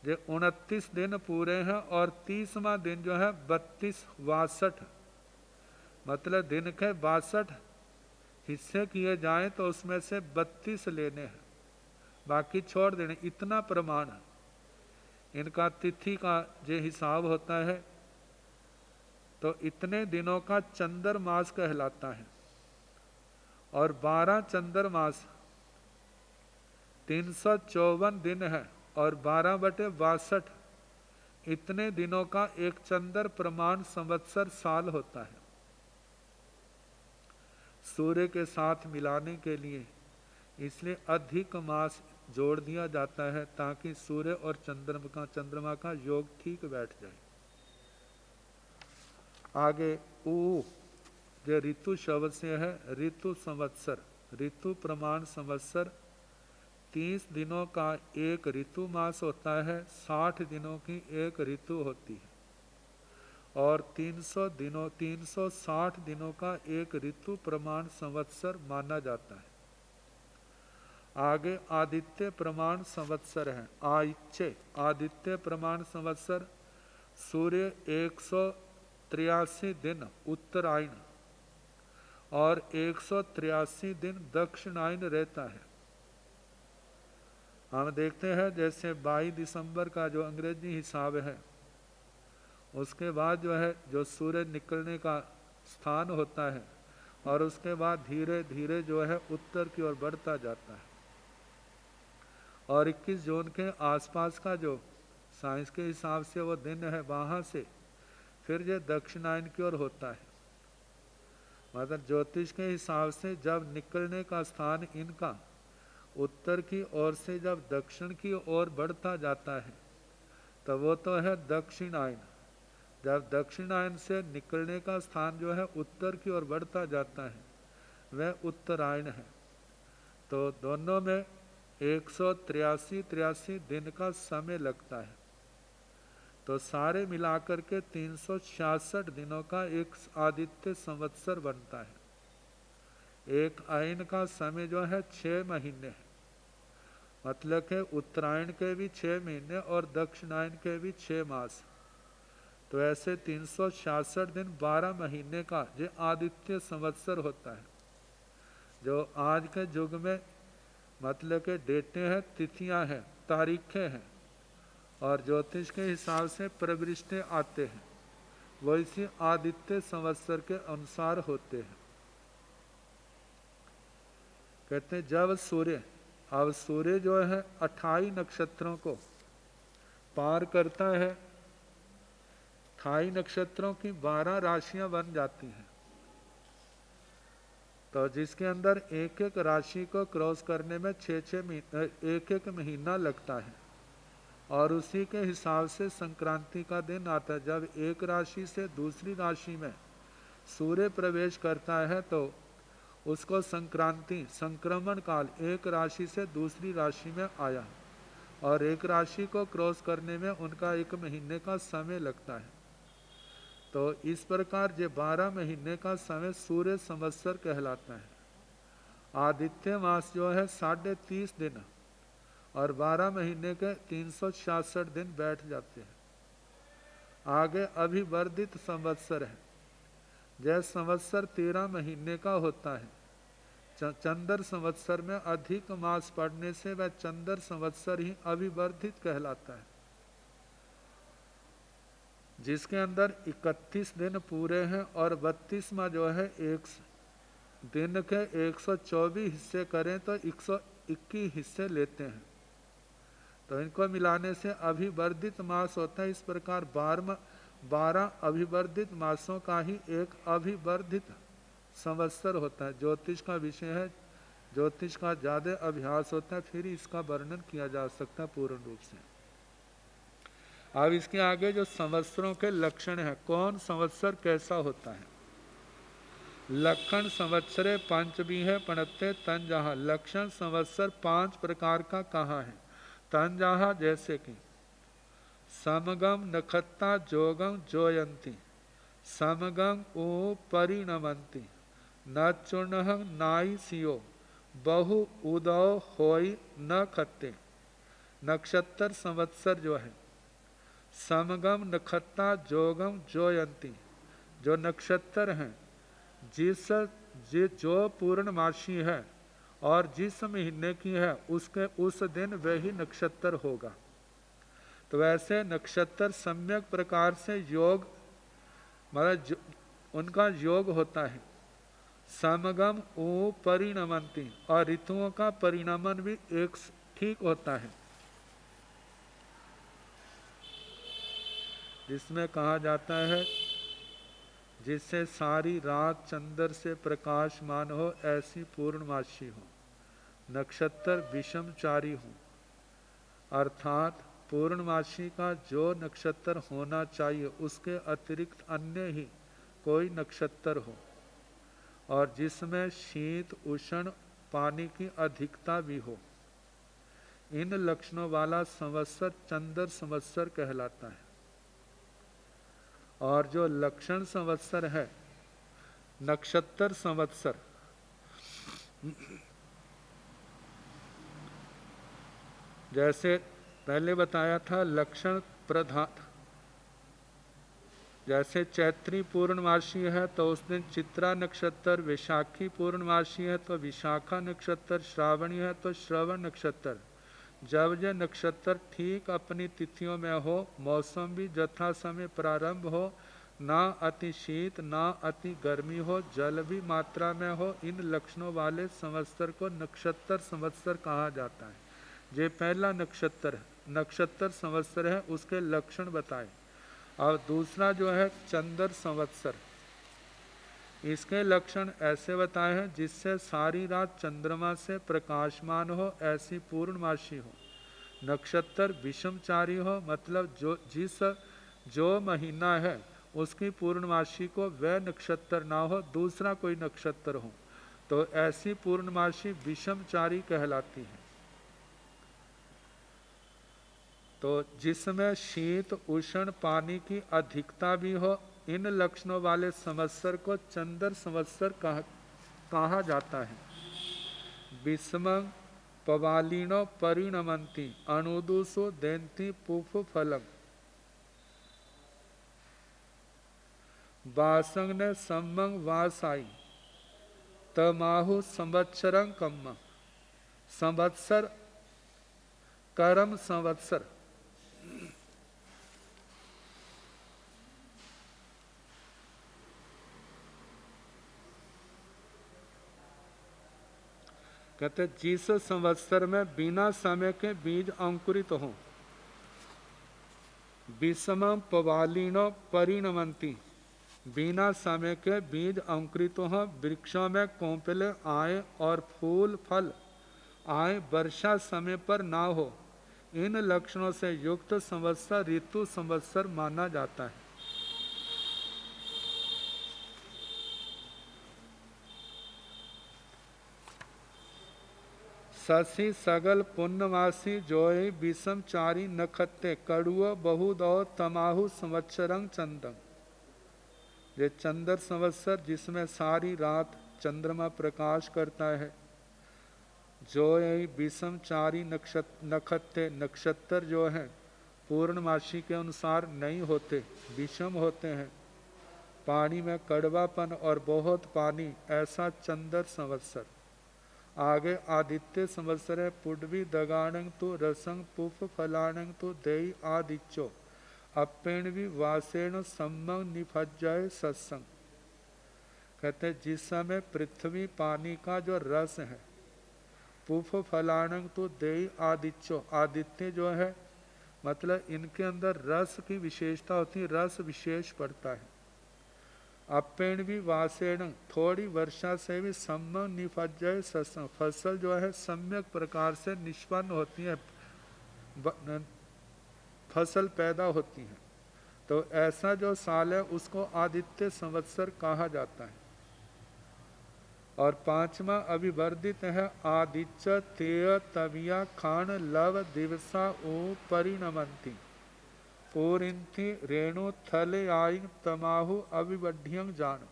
जो 29 दिन पूरे हैं। और 30वां दिन जो है 62 मतलब दिन के 62 हिस्से किए जाएं तो उसमें से 32 लेने हैं, बाकी छोड़ देने। इतना प्रमाण इनका तिथि का जो हिसाब होता है, तो इतने दिनों का चंद्र मास कहलाता है। और 12 चंद्र मास 354 दिन है। और 12/62 इतने दिनों का एक चंद्र प्रमाण संवत्सर साल होता है। सूर्य के साथ मिलाने के लिए इसलिए अधिक मास जोड़ दिया जाता है ताकि सूर्य और चंद्रमा का योग ठीक बैठ जाए। आगे ऊ जो ऋतु शब्द से है, ऋतु संवत्सर, ऋतु प्रमाण संवत्सर 30 दिनों का एक ऋतु मास होता है। 60 दिनों की एक ऋतु होती है। और 360 दिनों का एक ऋतु प्रमाण संवत्सर माना जाता है। आगे आदित्य प्रमाण संवत्सर है। आदित्य प्रमाण संवत्सर सूर्य 183 दिन उत्तरायण और 183 दिन दक्षिणायन रहता है। हम देखते हैं जैसे 22 दिसंबर का जो अंग्रेजी हिसाब है, उसके बाद जो है जो सूर्य निकलने का स्थान होता है और उसके बाद धीरे धीरे जो है उत्तर की ओर बढ़ता जाता है। और 21 जून के आसपास का जो साइंस के हिसाब से वो दिन है, वहाँ से फिर ये दक्षिणायन की ओर होता है। मतलब ज्योतिष के हिसाब से जब निकलने का स्थान इनका उत्तर की ओर से जब दक्षिण की ओर बढ़ता जाता है, तो वो तो है दक्षिणायन। जब दक्षिणायन से निकलने का स्थान जो है उत्तर की ओर बढ़ता जाता है, वह उत्तरायण है। तो दोनों में 183 दिन का समय लगता है। तो सारे मिलाकर के 366 दिनों का एक आदित्य संवत्सर बनता है। एक आयन का समय जो है 6 महीने है। मतलब के उत्तरायण के भी 6 महीने और दक्षिणायन के भी 6 मास। तो ऐसे 366 दिन 12 महीने का ये आदित्य संवत्सर होता है। जो आज के युग में मतलब के डेटें हैं, तिथियां हैं, तारीखें हैं और ज्योतिष के हिसाब से प्रविष्टे आते हैं, वो इसी आदित्य संवत्सर के अनुसार होते हैं। कहते हैं जब सूर्य जो है 28 नक्षत्रों को पार करता है, 28 नक्षत्रों की 12 राशियां बन जाती हैं। तो जिसके अंदर एक एक राशि को क्रॉस करने में 6-6 एक एक महीना लगता है, और उसी के हिसाब से संक्रांति का दिन आता है। जब एक राशि से दूसरी राशि में सूर्य प्रवेश करता है तो उसको संक्रांति, संक्रमण काल, एक राशि से दूसरी राशि में आया, और एक राशि को क्रॉस करने में उनका 1 महीने का समय लगता है। तो इस प्रकार ये 12 महीने का समय सूर्य संवत्सर कहलाता है। आदित्य मास जो है 30.5 दिन और 12 महीने के 366 दिन बैठ जाते हैं। आगे अभिवर्धित संवत्सर है। यह संवत्सर 13 महीने का होता है। चंद्र संवत्सर में अधिक मास पड़ने से वह चंद्र संवत्सर ही अभिवर्धित कहलाता है, जिसके अंदर 31 दिन पूरे हैं और 32वां जो है एक दिन के 124 हिस्से करें तो 121 हिस्से लेते हैं, तो इनको मिलाने से अभिवर्धित मास होता है। इस प्रकार 12 अभिवर्धित मासों का ही एक अभिवर्धित संवत्सर होता है। ज्योतिष का विषय है, ज्योतिष का ज़्यादा अभ्यास होता है, फिर इसका वर्णन किया जा सकता है पूर्ण रूप से। अब इसके आगे जो संवत्सरों के लक्षण है, कौन संवत्सर कैसा होता है। लक्षण संवत्सरे पंचमी है पणत्ते तंजाहा। लक्षण संवत्सर 5 प्रकार का कहा है। तंजाहा जैसे कि समगम नखत्ता जोगम जोयंती, समगम ओ परिणमंती, न चूर्ण नाई सियो, बहु उदय होई न खत्ते। नक्षत्र संवत्सर जो है, समगम नखत्ता जोगम जोयंती, जो नक्षत्र हैं जो पूर्णमासी है और जिस महीने की है उसके उस दिन वही नक्षत्र होगा। तो वैसे नक्षत्र सम्यक प्रकार से योग, मतलब उनका योग होता है। समगम ओ परिणमंती, और ऋतुओं का परिणमन भी एक ठीक होता है, जिसमें कहा जाता है जिससे सारी रात चंद्र से प्रकाशमान हो, ऐसी पूर्णमासी हो। नक्षत्र विषमचारी हो, अर्थात पूर्णमासी का जो नक्षत्र होना चाहिए उसके अतिरिक्त अन्य ही कोई नक्षत्र हो, और जिसमें शीत उष्ण पानी की अधिकता भी हो। इन लक्षणों वाला संवत्सर चंद्र संवत्सर कहलाता है। और जो लक्षण संवत्सर है, नक्षत्र संवत्सर, जैसे पहले बताया था लक्षण प्रधान, जैसे चैत्री पूर्णमासी है तो उस दिन चित्रा नक्षत्र, विशाखी पूर्णमासी है तो विशाखा नक्षत्र, श्रावणी है तो श्रवण नक्षत्र। जब यह नक्षत्र ठीक अपनी तिथियों में हो, मौसम भी यथा समय प्रारंभ हो, ना अति शीत ना अति गर्मी हो, जल भी मात्रा में हो, इन लक्षणों वाले संवत्सर को नक्षत्र संवत्सर कहा जाता है। ये पहला नक्षत्र संवत्सर है, उसके लक्षण बताए। और दूसरा जो है चंद्र संवत्सर, इसके लक्षण ऐसे बताए हैं जिससे सारी रात चंद्रमा से प्रकाशमान हो, ऐसी पूर्णमासी हो। नक्षत्र विषमचारी हो, मतलब जो महीना है उसकी पूर्णमासी को वह नक्षत्र ना हो, दूसरा कोई नक्षत्र हो, तो ऐसी पूर्णमासी विषमचारी कहलाती है। तो जिसमें शीत उष्ण पानी की अधिकता भी हो, इन लक्षणों वाले संवत्सर को चंद्र संवत्सर कहा जाता है। विस्मं पवालिनो परिणमंती, अणुदुसो देन्ति पुफ फलम, वासंग ने सम्मंग वासाई, तमाहु संवत्सरं कम्म। संवत्सर करम संवत्सर, कहते जिस संवत्सर में बिना समय के बीज अंकुरित हो, विषम पवालिनो परिणमंती, बिना समय के बीज अंकुरित हो, वृक्षों में कोंपले आए और फूल फल आए, वर्षा समय पर ना हो, इन लक्षणों से युक्त संवत्सर ऋतु संवत्सर माना जाता है। शशि सगल पुण्यमासी जोय विषम चारी नखत्ते, कड़ुआ बहुदौ तमाहु संवत्सरंग चंदम। ये चंद्र संवत्सर जिसमें सारी रात चंद्रमा प्रकाश करता है, जो विषम चारी नक्षत्ते, नक्षत्र जो है पूर्णमासी के अनुसार नहीं होते, विषम होते हैं, पानी में कड़वापन और बहुत पानी, ऐसा चंद्र संवत्सर। आगे आदित्य संवत्सर है, पुडवी दगाणंग तो रसंग पुफ फलाणंग तो देई आदित्यो, अपेणवी वासेण सम्मंग निफज्जय सत्संग। कहते जिस समय पृथ्वी पानी का जो रस है, पुफ फलाणंग तो देई आदित्यो, आदित्य जो है मतलब इनके अंदर रस की विशेषता होती है, रस विशेष पड़ता है। अपेण भी वासेण, थोड़ी वर्षा से भी सम्यक निफज्जय सत्संग, फसल जो है सम्यक प्रकार से निष्पन्न होती है, फसल पैदा होती है। तो ऐसा जो साल है उसको आदित्य संवत्सर कहा जाता है। और पांचवा अभिवर्धित है आदित्य तेय तविया खान लव दिवसा ओ परिणमंती, पूरिंथी रेणु थले आई तमाहु अभिवढ़ियं जान।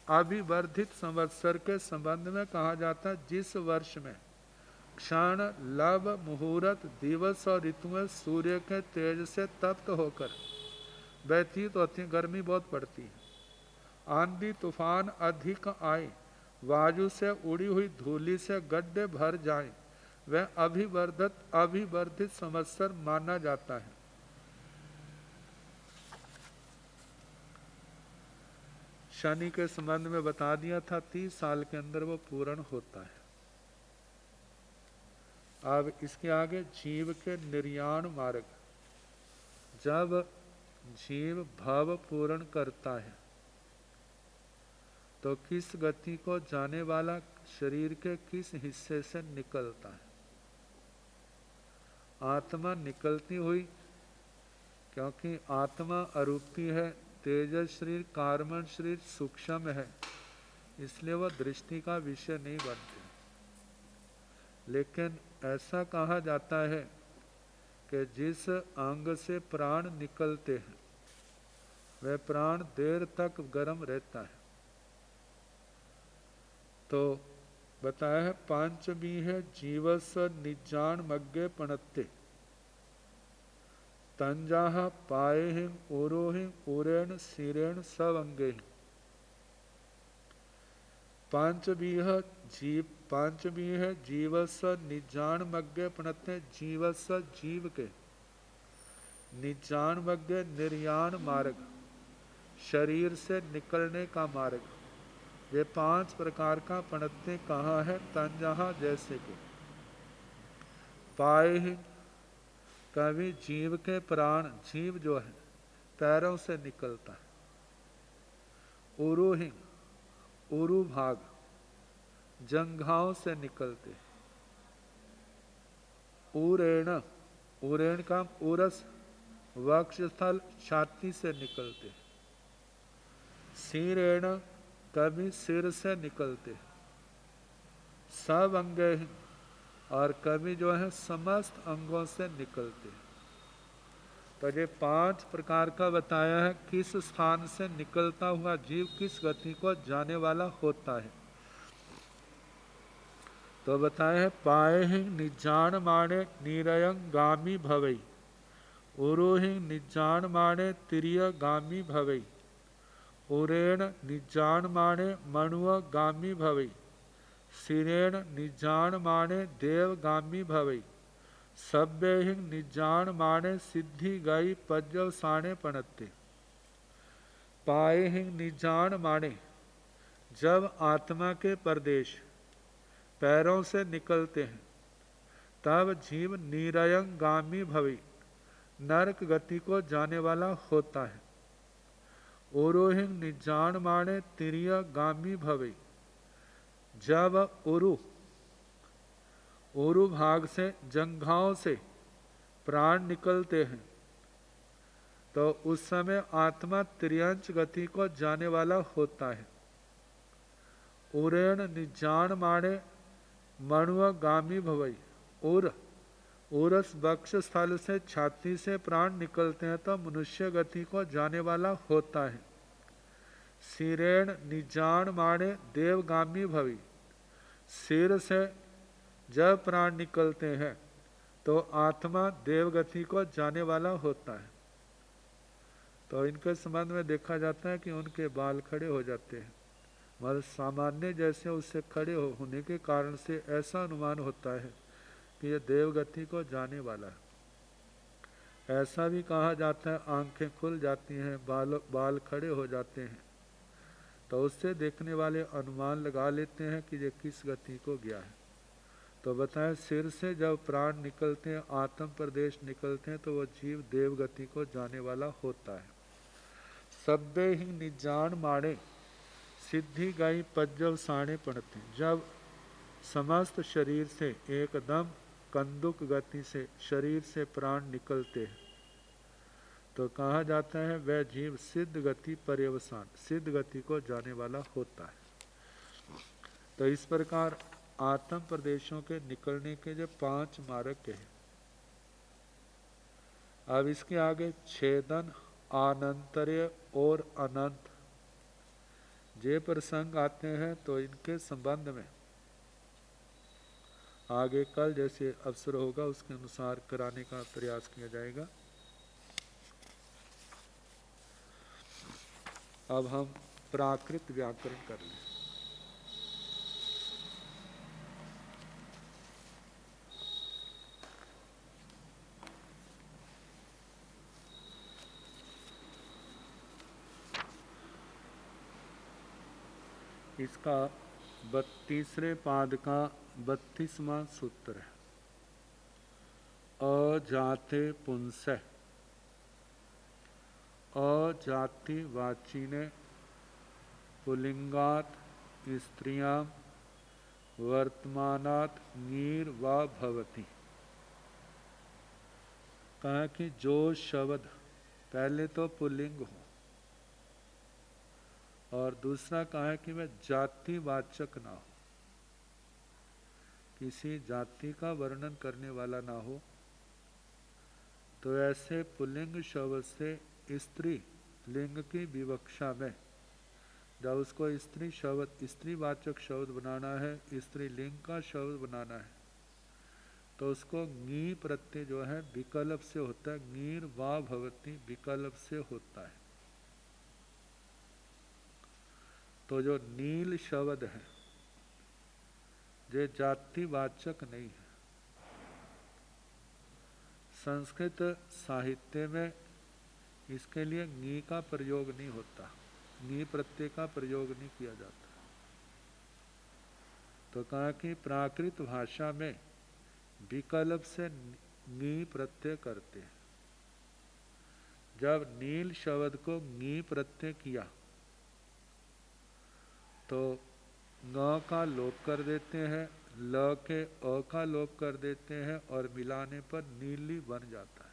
अभिवर्धित संवत्सर के संबंध में कहा जाता है जिस वर्ष में क्षण लव मुहूर्त दिवस और ऋतुएं सूर्य के तेज से तप्त होकर व्यतीत होती है, गर्मी बहुत पड़ती है, आंधी तूफान अधिक आए, वायु से उड़ी हुई धूलि से गड्ढे भर जाए, वह अभिवर्धित संवत्सर माना जाता है। शनि के संबंध में बता दिया था, 30 साल के अंदर वो पूर्ण होता है। अब इसके आगे जीव के निर्याण मार्ग। जब जीव भव पूर्ण करता है तो किस गति को जाने वाला शरीर के किस हिस्से से निकलता है? आत्मा निकलती हुई, क्योंकि आत्मा अरूपी है, तेजस शरीर कार्बन शरीर सूक्ष्म है, इसलिए वह दृष्टि का विषय नहीं बनते। लेकिन ऐसा कहा जाता है कि जिस अंग से प्राण निकलते हैं वह प्राण देर तक गर्म रहता है। तो बताया है पांचवी है जीवस निजान मग्गे पणत्ते, तंजाह पाए ओरोहि ओरेण सिरेण सवंगे। पांचवी है जीवस निजान मग्गे पणत्ते, जीवस जीव के निजान मग्गे निर्याण मार्ग, शरीर से निकलने का मार्ग। ये 5 प्रकार का पणत्ते कहा है, तंजहा जैसे कि पाए, कभी जीव के प्राण, जीव जो है पैरों से निकलता है। उरुहि, उरु भाग जंघाओं से निकलते। उरेण, उरेण का उरस वक्षस्थल छाती से निकलते। सिरेण, कभी सिर से निकलते। सब अंगे, और कभी जो है समस्त अंगों से निकलते। तो ये 5 प्रकार का बताया है किस स्थान से निकलता हुआ जीव किस गति को जाने वाला होता है। तो बताया है पाए निजान माणे निरयं गामी भवई, उरोहि निजान माणे तिरिय गामी भवई, उरेण निजान माणे मणुअ गामी भवई, सिरेण निजान माणे देवगामी भवई, सभ्य निजान माणे सिद्धि गई पज्जव साणे पणत्ते। पाए निजान माणे, जब आत्मा के प्रदेश पैरों से निकलते हैं तब जीव निरयं गामी भवई, नरक गति को जाने वाला होता है। ओरोहिंग निजान माणे तिरिय गामी भवे। जब उरु भाग से जंघाओं से प्राण निकलते हैं तो उस समय आत्मा त्रियंच गति को जाने वाला होता है। उरेण निजान माणे मणुआ गामी भवई। उरस वक्ष स्थल से छाती से प्राण निकलते हैं तो मनुष्य गति को जाने वाला होता है। सिरेण निजान माणे देवगामी भवी। सिर से जब प्राण निकलते हैं तो आत्मा देवगति को जाने वाला होता है। तो इनके संबंध में देखा जाता है कि उनके बाल खड़े हो जाते हैं, मतलब सामान्य जैसे उससे खड़े होने के कारण से ऐसा अनुमान होता है कि यह देवगति को जाने वाला है। ऐसा भी कहा जाता है आंखें खुल जाती हैं, बाल खड़े हो जाते हैं, तो उससे देखने वाले अनुमान लगा लेते हैं कि ये किस गति को गया है। तो बताएं, सिर से जब प्राण निकलते हैं, आत्म प्रदेश निकलते हैं, तो वह जीव देवगति को जाने वाला होता है। सब्बे ही निजान माणे सिद्धि गई पज्जव साणे पड़ते। जब समस्त शरीर से एकदम कंदुक गति से शरीर से प्राण निकलते हैं तो कहा जाता है वह जीव सिद्ध गति पर्यवसान, सिद्ध गति को जाने वाला होता है। तो इस प्रकार आत्म प्रदेशों के निकलने के जो 5 मार्ग हैं। अब इसके आगे छेदन, आनंतर्य और अनंत जे प्रसंग आते हैं, तो इनके संबंध में आगे कल जैसे अवसर होगा उसके अनुसार कराने का प्रयास किया जाएगा। अब हम प्राकृत व्याकरण कर लें। इसका 32वें पाद का 32वां सूत्र है। अजाते पुंसः। अजाति वाची ने पुलिंगात स्त्रियां वर्तमानात नीर व भवती। कहा कि जो शब्द पहले तो पुल्लिंग हो और दूसरा कहा है कि वह जातिवाचक ना हो, किसी जाति का वर्णन करने वाला ना हो, तो ऐसे पुल्लिंग शब्द से स्त्री लिंग की विवक्षा में जब उसको स्त्री शब्द स्त्रीवाचक शब्द बनाना है, स्त्री लिंग का शब्द बनाना है, तो उसको ङी प्रत्यय जो है विकल्प से होता है। ङीर वा भवती विकल्प से होता है। तो जो नील शब्द है ये जातिवाचक नहीं है। संस्कृत साहित्य में इसके लिए ङी का प्रयोग नहीं होता, ङी प्रत्यय का प्रयोग नहीं किया जाता। तो कहा कि प्राकृत भाषा में विकल्प से ङी प्रत्यय करते हैं। जब नील शब्द को ङी प्रत्यय किया तो ङ का लोप कर देते हैं, ल के अ का लोप कर देते हैं और मिलाने पर नीली बन जाता है।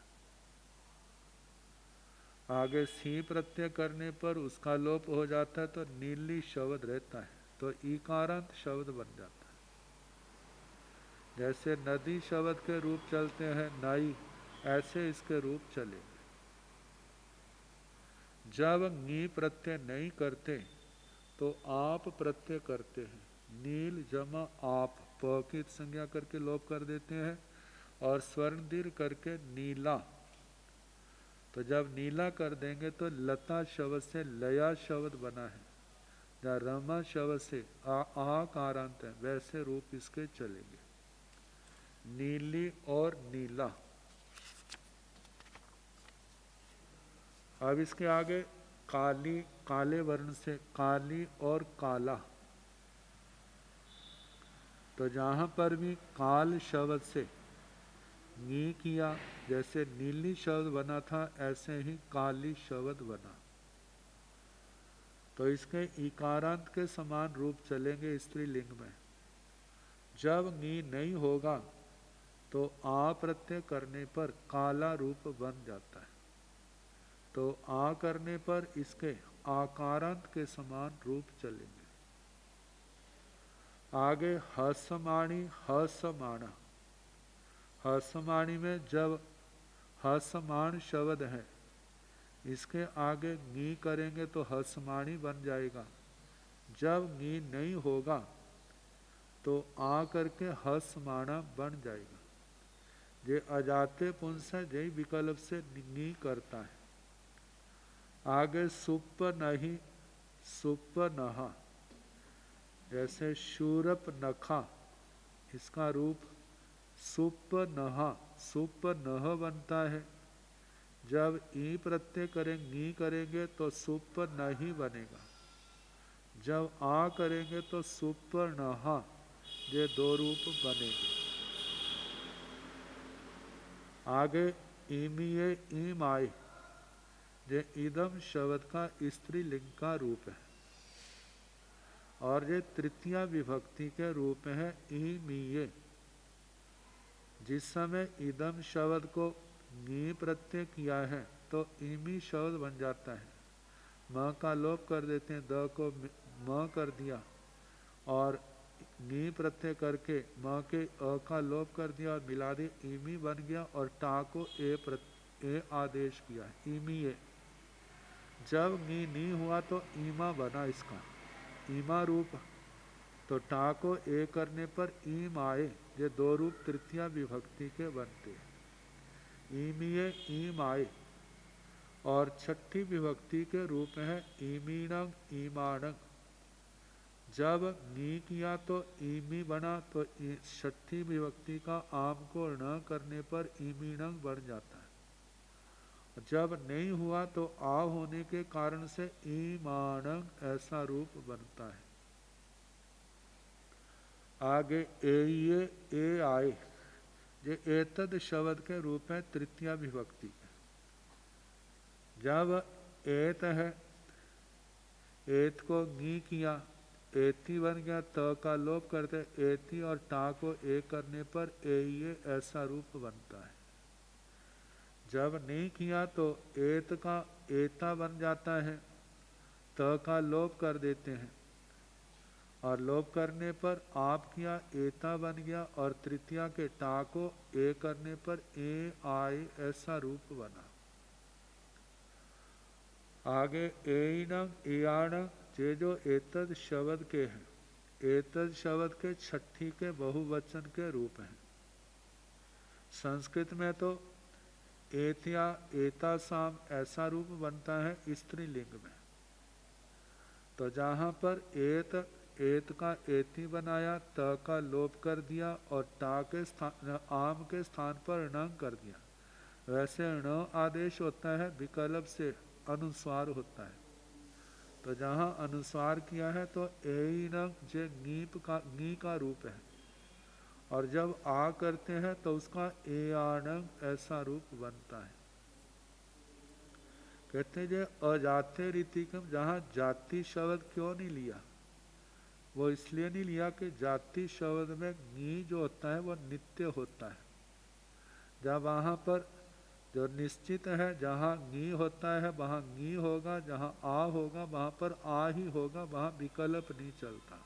आगे सी प्रत्यय करने पर उसका लोप हो जाता है तो नीली शब्द रहता है, तो ईकारांत शब्द बन जाता है। जैसे नदी शब्द के रूप चलते हैं नाई, ऐसे इसके रूप चलेंगे। जब ङी प्रत्यय नहीं करते तो आप प्रत्यय करते हैं। नील जमा आप, प की संज्ञा करके लोप कर देते हैं और स्वर्ण दीर्घ करके नीला। तो जब नीला कर देंगे तो लता शब्द से लया शब्द बना है, जहाँ रमा शब्द से आकारांत है, वैसे रूप इसके चलेंगे। नीली और नीला। अब इसके आगे काली, काले वर्ण से काली और काला। तो जहाँ पर भी काल शब्द से नी किया, जैसे नीली शब्द बना था ऐसे ही काली शब्द बना। तो इसके इकारांत के समान रूप चलेंगे स्त्रीलिंग में। जब नी नहीं होगा तो आ प्रत्यय करने पर काला रूप बन जाता है, तो आ करने पर इसके आकारांत के समान रूप चलेंगे। आगे हसमाणी हसमाणा, हसमाणी में जब हसमान शब्द है, इसके आगे नी करेंगे तो हसमाणी बन जाएगा। जब नी नहीं होगा तो आ करके हसमाणा बन जाएगा। जे अजाते पुंस है, जय विकल्प से नी करता है। आगे सुप नहीं सुप नहा, जैसे शूरप नखा, इसका रूप सुप नहा सुप नह बनता है। जब ई प्रत्यय नी करेंगे तो सुप नहीं बनेगा। जब आ करेंगे तो सुप नहा, ये दो रूप बनेंगे। आगे ईमिये ईम आए, ये इदम शब्द का स्त्रीलिंग का रूप है और ये तृतीया विभक्ति के रूप है ईमिये। जिस समय इदम शब्द को नी प्रत्यय किया है तो ईमी शब्द बन जाता है। म का लोप कर देते हैं, द को म कर दिया और नी प्रत्यय करके म के अ का लोप कर दिया और मिला दी, ईमी बन गया। और टा को ए आदेश किया है, ईमी ए। जब नी हुआ तो ईमा बना इसका, ईमा रूप। तो टा को ए करने पर ईम आए, ये दो रूप तृतीया विभक्ति के बनते हैं। ईमिये ईम आए। और छठी विभक्ति के रूप है ईमीणंग ईमाणंग। जब नी किया तो ईमी बना, तो छठी विभक्ति का आम को न करने पर ईमीणंग बन जाता है। जब नहीं हुआ तो आ होने के कारण से ईमाणंग ऐसा रूप बनता है। आगे ए आए, ये एतद शब्द के रूप है तृतीया विभक्ति के। जब एत है, एत को नी किया, एती बन गया, त का लोप करते एती और टा को ए करने पर ए ऐसा रूप बनता है। जब नहीं किया तो एत का एता बन जाता है, त का लोप कर देते हैं और लोप करने पर आप किया, एता बन गया और तृतीया के टा को ए करने पर ए आए ऐसा रूप बना। आगे एनंग एयाणंग, ये जो एतद शब्द के हैं, एतद शब्द के छठी के बहुवचन के रूप हैं। संस्कृत में तो एत्या एता साम ऐसा रूप बनता है स्त्रीलिंग में। तो जहाँ पर एत का एति बनाया, त का लोप कर दिया और टा के स्थान आम के स्थान पर ण कर दिया। वैसे ण आदेश होता है, विकल्प से अनुस्वार होता है। तो जहाँ अनुस्वार किया है तो एनंग जे नी का रूप है और जब आ करते हैं तो उसका ए आनंग ऐसा रूप बनता है। कहते हैं जे अजाते रीतिकम, जहाँ जाति शब्द क्यों नहीं लिया, वो इसलिए नहीं लिया कि जाति शब्द में नी जो होता है वो नित्य होता है। जब वहाँ पर जो निश्चित है, जहाँ नी होता है वहाँ नी होगा, जहाँ आ होगा वहाँ पर आ ही होगा, वहाँ विकल्प नहीं चलता।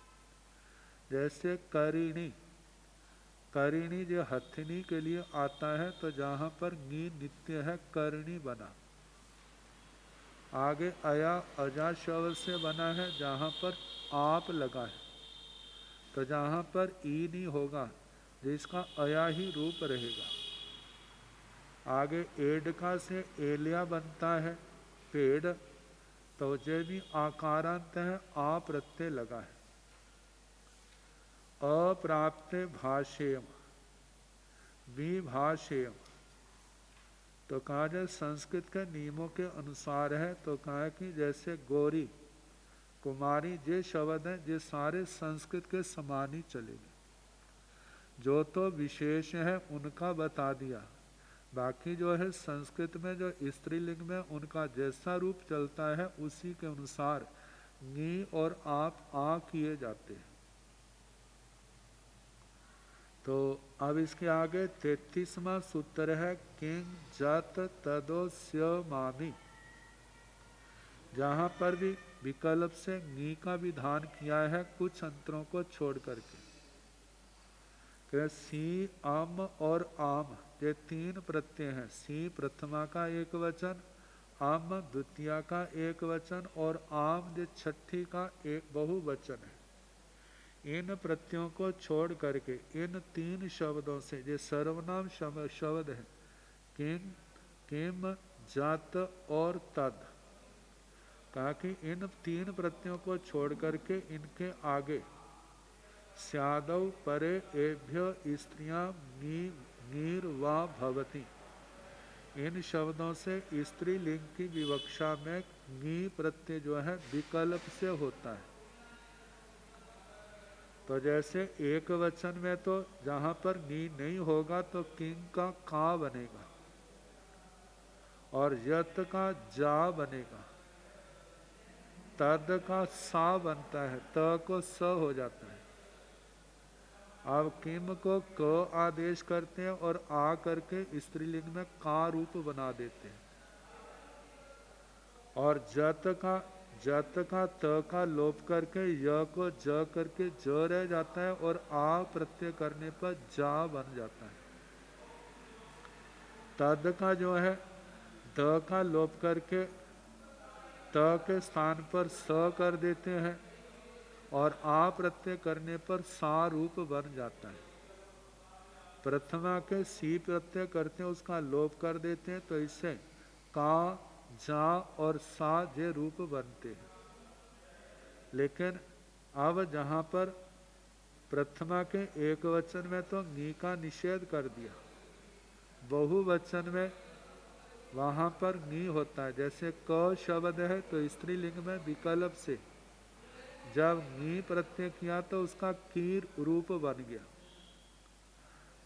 जैसे करिणी, करिणी जो हथिनी के लिए आता है, तो जहाँ पर नी नित्य है करिणी बना। आगे अया अजा शब्द से बना है, जहाँ पर आप लगा है, तो जहाँ पर ई नहीं होगा, जिसका अया ही रूप रहेगा। आगे एडका से एलिया बनता है, पेड़, तो जे भी आकारांत है, आ प्रत्यय लगा है। अप्राप्त भाष्यम विभाष्यम, तो कहा जाए संस्कृत के नियमों के अनुसार है। तो कहा कि जैसे गौरी कुमारी जे शब्द हैं, जे सारे संस्कृत के समान ही चलेंगे। जो तो विशेष है उनका बता दिया, बाकी जो है संस्कृत में जो स्त्रीलिंग में उनका जैसा रूप चलता है उसी के अनुसार नी और आप आ किए जाते हैं। तो अब इसके आगे 33वां सूत्र है किंग जत तदोस्यमामि। जहाँ पर भी विकल्प से नी का विधान किया है कुछ अंतरों को छोड़ करके। सी आम और आम ये तीन प्रत्यय हैं। सी प्रथमा का एक वचन, आम द्वितीया का एक वचन और आम जो छठी का एक बहुवचन है। इन प्रत्ययों को छोड़ करके इन तीन शब्दों से जो सर्वनाम शब्द है किम किम जात और तद, कहा कि इन तीन प्रत्ययों को छोड़ करके इनके आगे स्यादव परे एभ्य स्त्रियां नीर वा भवती, इन शब्दों से स्त्री लिंग की विवक्षा में नी प्रत्यय जो है विकल्प से होता है। तो जैसे एक वचन में तो जहां पर नी नहीं होगा तो किंग का का बनेगा और यत का जा बनेगा, तद का सा बनता है, त को स हो जाता है। अब किम को क आदेश करते हैं और आ करके स्त्रीलिंग में का रूप बना देते हैं। और जत का त का लोप करके य को ज करके ज रह जाता है और आ प्रत्यय करने पर जा बन जाता है। तद का जो है द का लोप करके त के स्थान पर स कर देते हैं और आ प्रत्यय करने पर सा रूप बन जाता है। प्रथमा के सी प्रत्यय करते हैं उसका लोप कर देते हैं तो इससे का जा और सा जे रूप बनते हैं। लेकिन अब जहां पर प्रथमा के एक वचन में तो नी का निषेध कर दिया, बहुवचन में वहां पर नी होता है। जैसे क शब्द है तो स्त्रीलिंग में विकल्प से जब नी प्रत्यय किया तो उसका कीर रूप बन गया।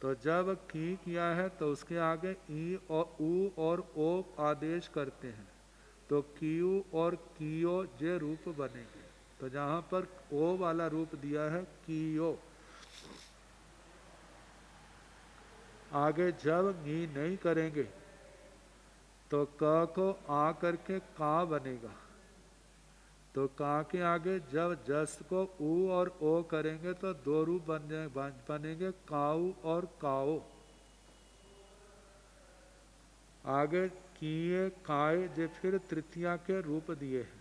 तो जब की किया है तो उसके आगे ई और ऊ और ओ आदेश करते हैं तो कियू और कियो जे रूप बनेंगे। तो जहां पर ओ वाला रूप दिया है कियो, आगे जब नी नहीं करेंगे तो क को आ करके का बनेगा। तो का के आगे जब जस को ऊ और ओ करेंगे तो दो रूप बनेंगे काऊ और काओ। आगे किए काय जे फिर तृतीया के रूप दिए हैं।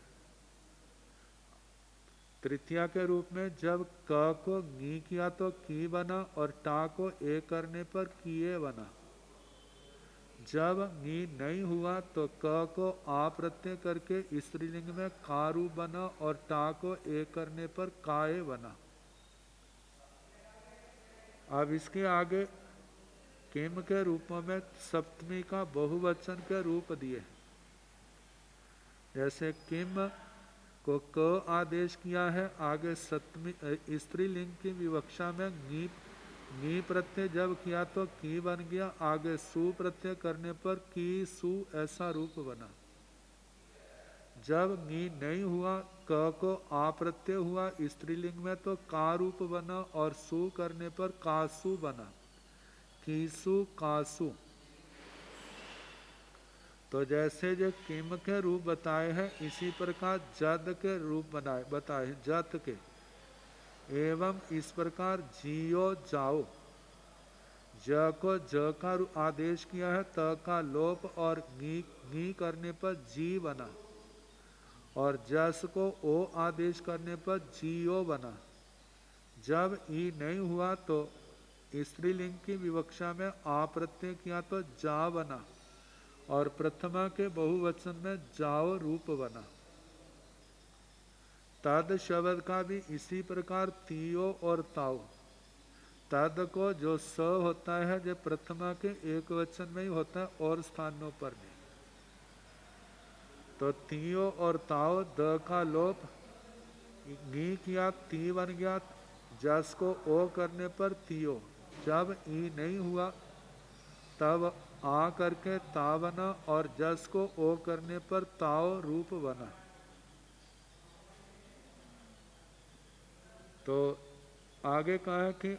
तृतीया के रूप में जब क को नी किया तो की बना और टा को ए करने पर किए बना। जब नी नहीं हुआ तो क को आ प्रत्यय करके स्त्रीलिंग में का रूप बना और टा को ए करने पर काए बना। अब इसके आगे किम के रूपों में सप्तमी का बहुवचन के रूप दिए। जैसे किम को क आदेश किया है, आगे सप्तमी स्त्रीलिंग की विवक्षा में नी प्रत्यय जब किया तो की बन गया, आगे सु प्रत्यय करने पर की सु ऐसा रूप बना। जब नी नहीं हुआ क को आ प्रत्यय हुआ स्त्रीलिंग में तो का रूप बना और सु करने पर कासु बना, कीसु कासु। तो जैसे जो किम के रूप बताए हैं इसी प्रकार जद के रूप बताए जत के। एवं इस प्रकार जियो जाओ, ज को ज का आदेश किया है, त का लोप और नी करने पर जी बना और जस को ओ आदेश करने पर जियो बना। जब ई नहीं हुआ तो स्त्रीलिंग की विवक्षा में आ प्रत्यय किया तो जा बना और प्रथमा के बहुवचन में जाओ रूप बना। तद शब्द का भी इसी प्रकार तियो और ताओ। तद को जो स होता है जो प्रथमा के एक वचन में ही होता है और स्थानों पर नहीं। तो तियो और ताओ द का लोप नी किया ती बन गया, जस को ओ करने पर तियो। जब ई नहीं हुआ तब आ करके ता बना और जस को ओ करने पर ताओ रूप बना। तो आगे कहा है कि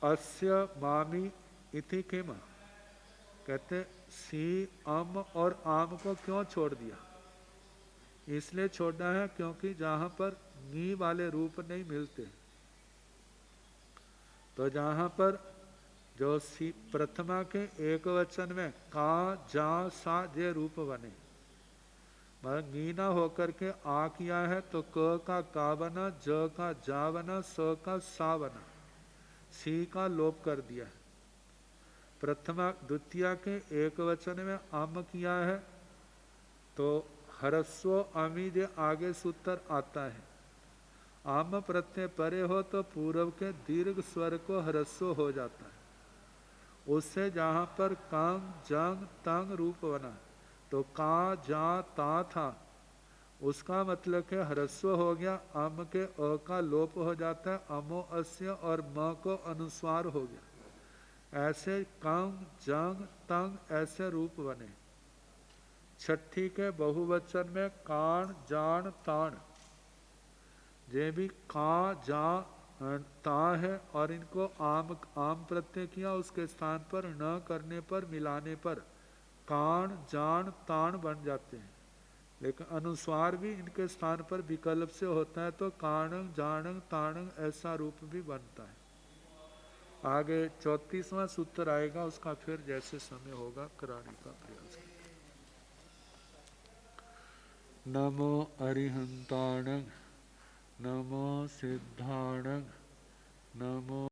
अस्य मामी इति किम, कहते सी अम और आम को क्यों छोड़ दिया? इसलिए छोड़ना है क्योंकि जहां पर नी वाले रूप नहीं मिलते, तो जहां पर जो सी प्रथमा के एक वचन में का जा सा जे रूप बने, मतलब नी ना होकर के आ किया है तो क का बना, ज का जा बना, स का सा बना, सी का लोप कर दिया है। प्रथमा द्वितीया के एक वचन में अम किया है तो हरस्व अमी जे आगे सूत्र आता है। आम प्रत्यय परे हो तो पूर्व के दीर्घ स्वर को ह्रस्व हो जाता है। उससे जहां पर कांग जंग तंग रूप बना तो का जा ता था, उसका मतलब के ह्रस्व हो गया, अम के अ का लोप हो जाता है, अमो अस्य और म को अनुस्वार हो गया। ऐसे कंग जंग तंग ऐसे रूप बने। छठी के बहुवचन में कान जान तान, ये भी का जा ता है और इनको आम प्रत्यय किया, उसके स्थान पर न करने पर मिलाने पर कान जान तान बन जाते हैं। लेकिन अनुस्वार भी इनके स्थान पर विकल्प से होता है तो काणंग जानंग ताणंग ऐसा रूप भी बनता है। आगे 34वां सूत्र आएगा, उसका फिर जैसे समय होगा कराने का प्रयास करें। नमो अरिहंताणंग, नमो सिद्धाणंग, नमो